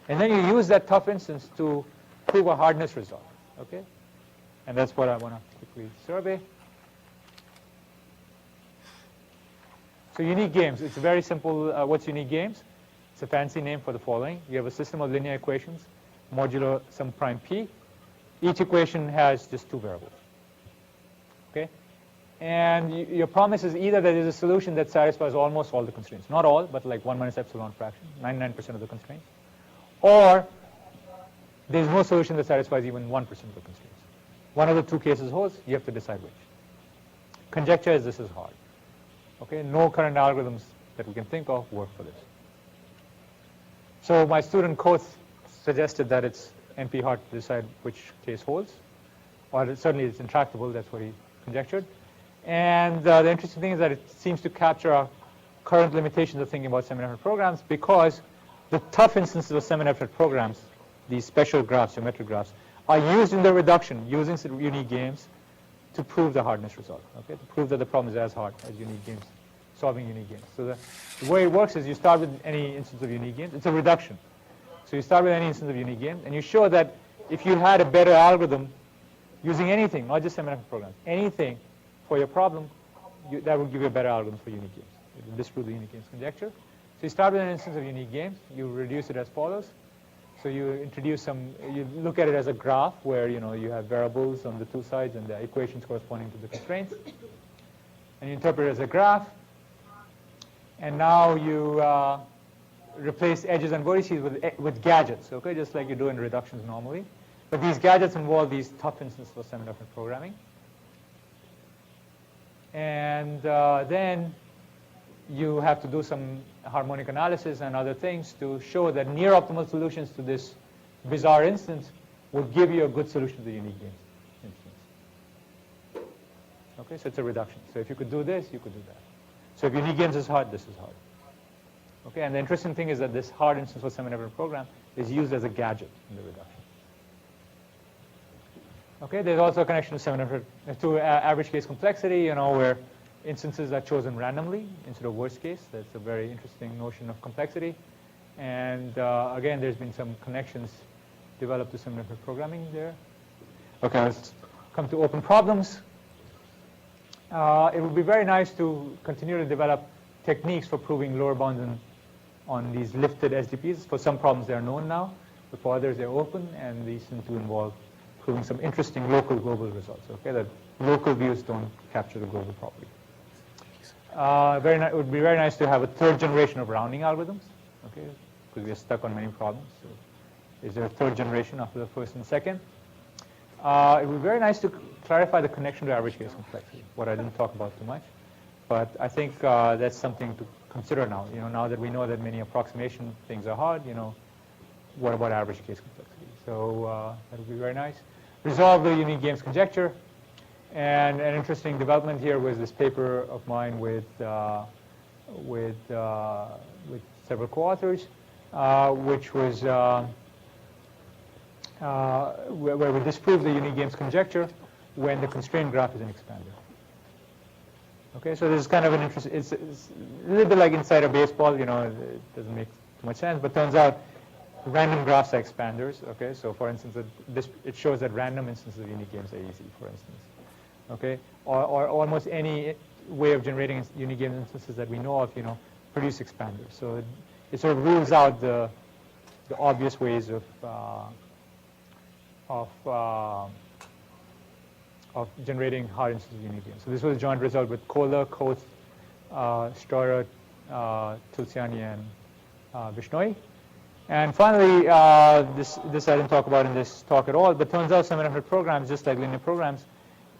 and then you use that tough instance to prove a hardness result. Okay, and that's what I want to quickly survey. So unique games, it's very simple. What's unique games? It's a fancy name for the following. You have a system of linear equations modulo some prime p. Each equation has just two variables. Okay, and your promise is either there is a solution that satisfies almost all the constraints, not all, but like 1 minus epsilon fraction, 99% of the constraints, or there's no solution that satisfies even 1% of the constraints. One of the two cases holds. You have to decide which. Conjecture is this is hard. Okay, no current algorithms that we can think of work for this. So my student Koth suggested that it's NP hard to decide which case holds, or certainly it's intractable. That's what he conjectured. And the interesting thing is that it seems to capture our current limitations of thinking about semidefinite programs, because the tough instances of semidefinite programs, these special graphs, geometric graphs, are used in the reduction using unique games to prove the hardness result. Okay, to prove that the problem is as hard as unique games, solving unique games. So the way it works is you start with any instance of unique games. It's a reduction. So you start with any instance of unique games, and you show that if you had a better algorithm using anything, not just semidefinite programs, anything for your problem, that would give you a better algorithm for unique games. It will disprove the unique games conjecture. So you start with an instance of unique games. You reduce it as follows. So you introduce you look at it as a graph where you have variables on the two sides and the equations corresponding to the constraints, and you interpret it as a graph. And now you replace edges and vertices with gadgets, okay, just like you do in reductions normally. But these gadgets involve these tough instances of semidefinite programming. And then you have to do some harmonic analysis and other things to show that near optimal solutions to this bizarre instance will give you a good solution to the unique games instance. Okay, so it's a reduction. So if you could do this, you could do that. So if unique games is hard, this is hard. Okay, and the interesting thing is that this hard instance for semidefinite program is used as a gadget in the reduction. Okay, there's also a connection to average case complexity, where instances are chosen randomly instead of worst case. That's a very interesting notion of complexity. And again, there's been some connections developed to semidefinite programming there. Okay, let's come to open problems. It would be very nice to continue to develop techniques for proving lower bounds on these lifted SDPs. For some problems, they are known now. But for others, they're open, and these seem to involve proving some interesting local global results. Okay, that local views don't capture the global property. It would be very nice to have a third generation of rounding algorithms. Okay, because we are stuck on many problems. So is there a third generation after the first and second? It would be very nice to clarify the connection to average case complexity, what I didn't talk about too much. But I think that's something to consider now. Now that we know that many approximation things are hard, what about average case complexity? So that would be very nice. Resolve the unique games conjecture. And an interesting development here was this paper of mine with several co-authors, which was where we disprove the unique games conjecture when the constrained graph is an expander. Okay, so this is kind of an interesting, it's a little bit like inside a baseball, it doesn't make too much sense, but turns out random graphs are expanders. Okay, so for instance, it shows that random instances of unique games are easy, for instance. Okay, or almost any way of generating unique game instances that we know of, produce expanders. So it sort of rules out the obvious ways of generating hard instances of unique games. So this was a joint result with Kohler, Koth, Steurer, Tulsiani, and Bishnoi. And finally, this I didn't talk about in this talk at all, but turns out semidefinite programs, just like linear programs,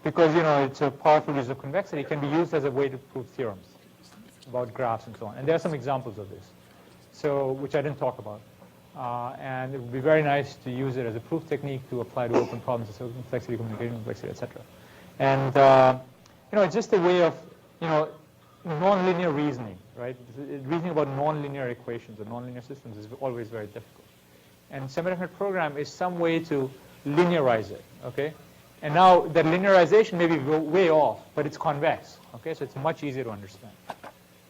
because it's a powerful use of convexity, can be used as a way to prove theorems about graphs and so on. And there are some examples of this, so which I didn't talk about. And it would be very nice to use it as a proof technique to apply to open problems of complexity, communication complexity, etc. And it's just a way of nonlinear reasoning, right? Reasoning about nonlinear equations or nonlinear systems is always very difficult. And semidefinite program is some way to linearize it, okay? And now that linearization may be way off, but it's convex, okay? So it's much easier to understand,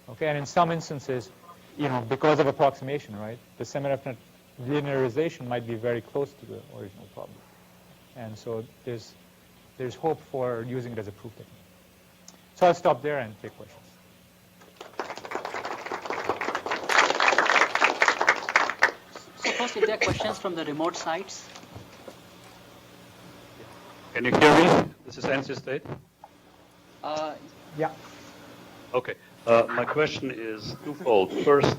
okay? And in some instances, because of approximation, right, the semidefinite linearization might be very close to the original problem. And so there's hope for using it as a proof technique. So I'll stop there and take questions. So first, if there are questions from the remote sites. Can you hear me? This is NC State. Yeah. Okay. My question is twofold. First,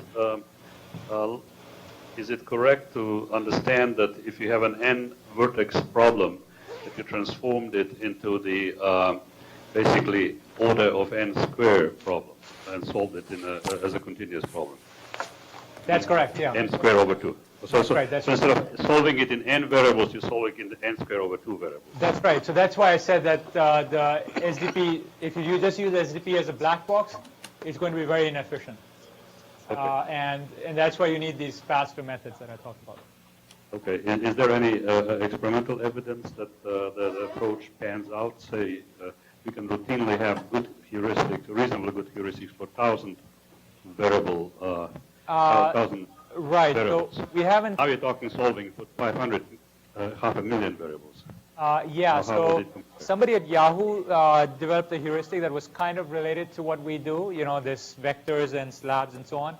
is it correct to understand that if you have an n vertex problem, that you transformed it into the basically order of n squared problem and solved it as a continuous problem? That's correct, yeah. N squared over 2. So right, that's instead of solving it in n variables, you solve it in the n squared over 2 variables. That's right. So that's why I said that the SDP, if you just use SDP as a black box, it's going to be very inefficient. Okay. And that's why you need these faster methods that I talked about. Okay. And is there any experimental evidence that the approach pans out? Say, we can routinely have good heuristics, reasonably good heuristics for 1,000 variable, 1,000 right. variables. So we haven't. Now you're talking solving for 500, 500,000 variables. Yeah, How would so it compare? somebody at Yahoo developed a heuristic that was kind of related to what we do, this vectors and slabs and so on.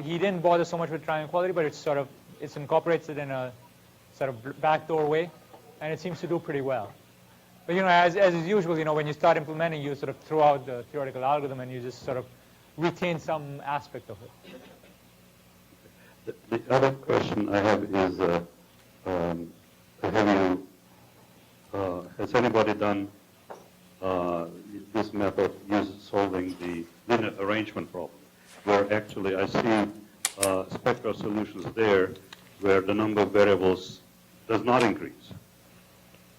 He didn't bother so much with triangle quality, but it's incorporates it in a sort of backdoor way, and it seems to do pretty well. But as is usual, when you start implementing, you sort of throw out the theoretical algorithm and you just sort of retain some aspect of it. The other question I have is, has anybody done this method solving the linear arrangement problem, where actually I see spectral solutions there where the number of variables does not increase,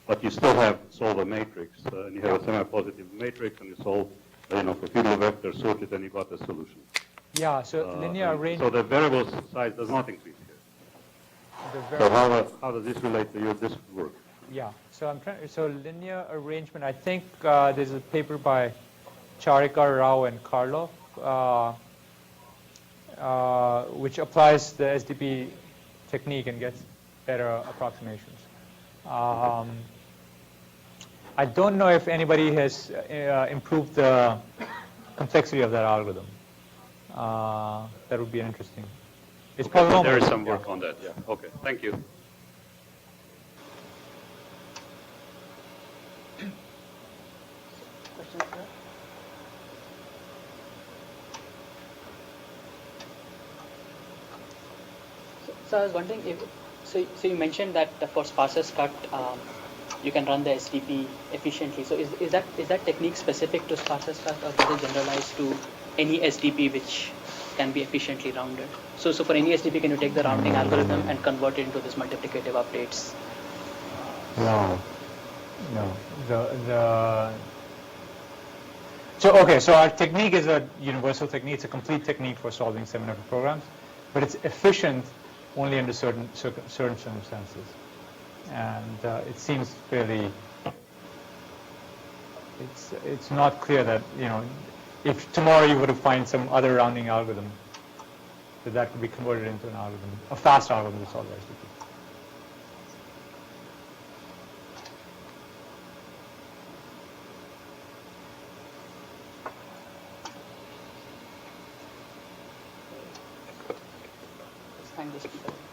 but you still solve a matrix, and you have a semi-positive matrix, and you solve, for Fiedler vector, sort it, and you got a solution. Yeah, so linear arrangement. So the variable size does not increase here. So how does this relate to this work? Yeah, so linear arrangement, I think there's a paper by Charikar, Rao, and Karlov, which applies the SDP technique and gets better approximations. I don't know if anybody has improved the complexity of that algorithm. That would be interesting. It's polynomial. There is some work on that, yeah. Okay, thank you. Questions, sir? So I was wondering if, so you mentioned that for sparses cut, you can run the SDP efficiently. So is that technique specific to sparses cut, or does it generalize to any SDP which can be efficiently rounded? So for any SDP, can you take the rounding algorithm and convert it into this multiplicative updates? No. So our technique is a universal technique. It's a complete technique for solving semidefinite programs, but it's efficient only under certain circumstances. And it seems fairly, it's not clear that, if tomorrow you were to find some other rounding algorithm, that could be converted into an algorithm, a fast algorithm to solve the SDP. Let's thank these people.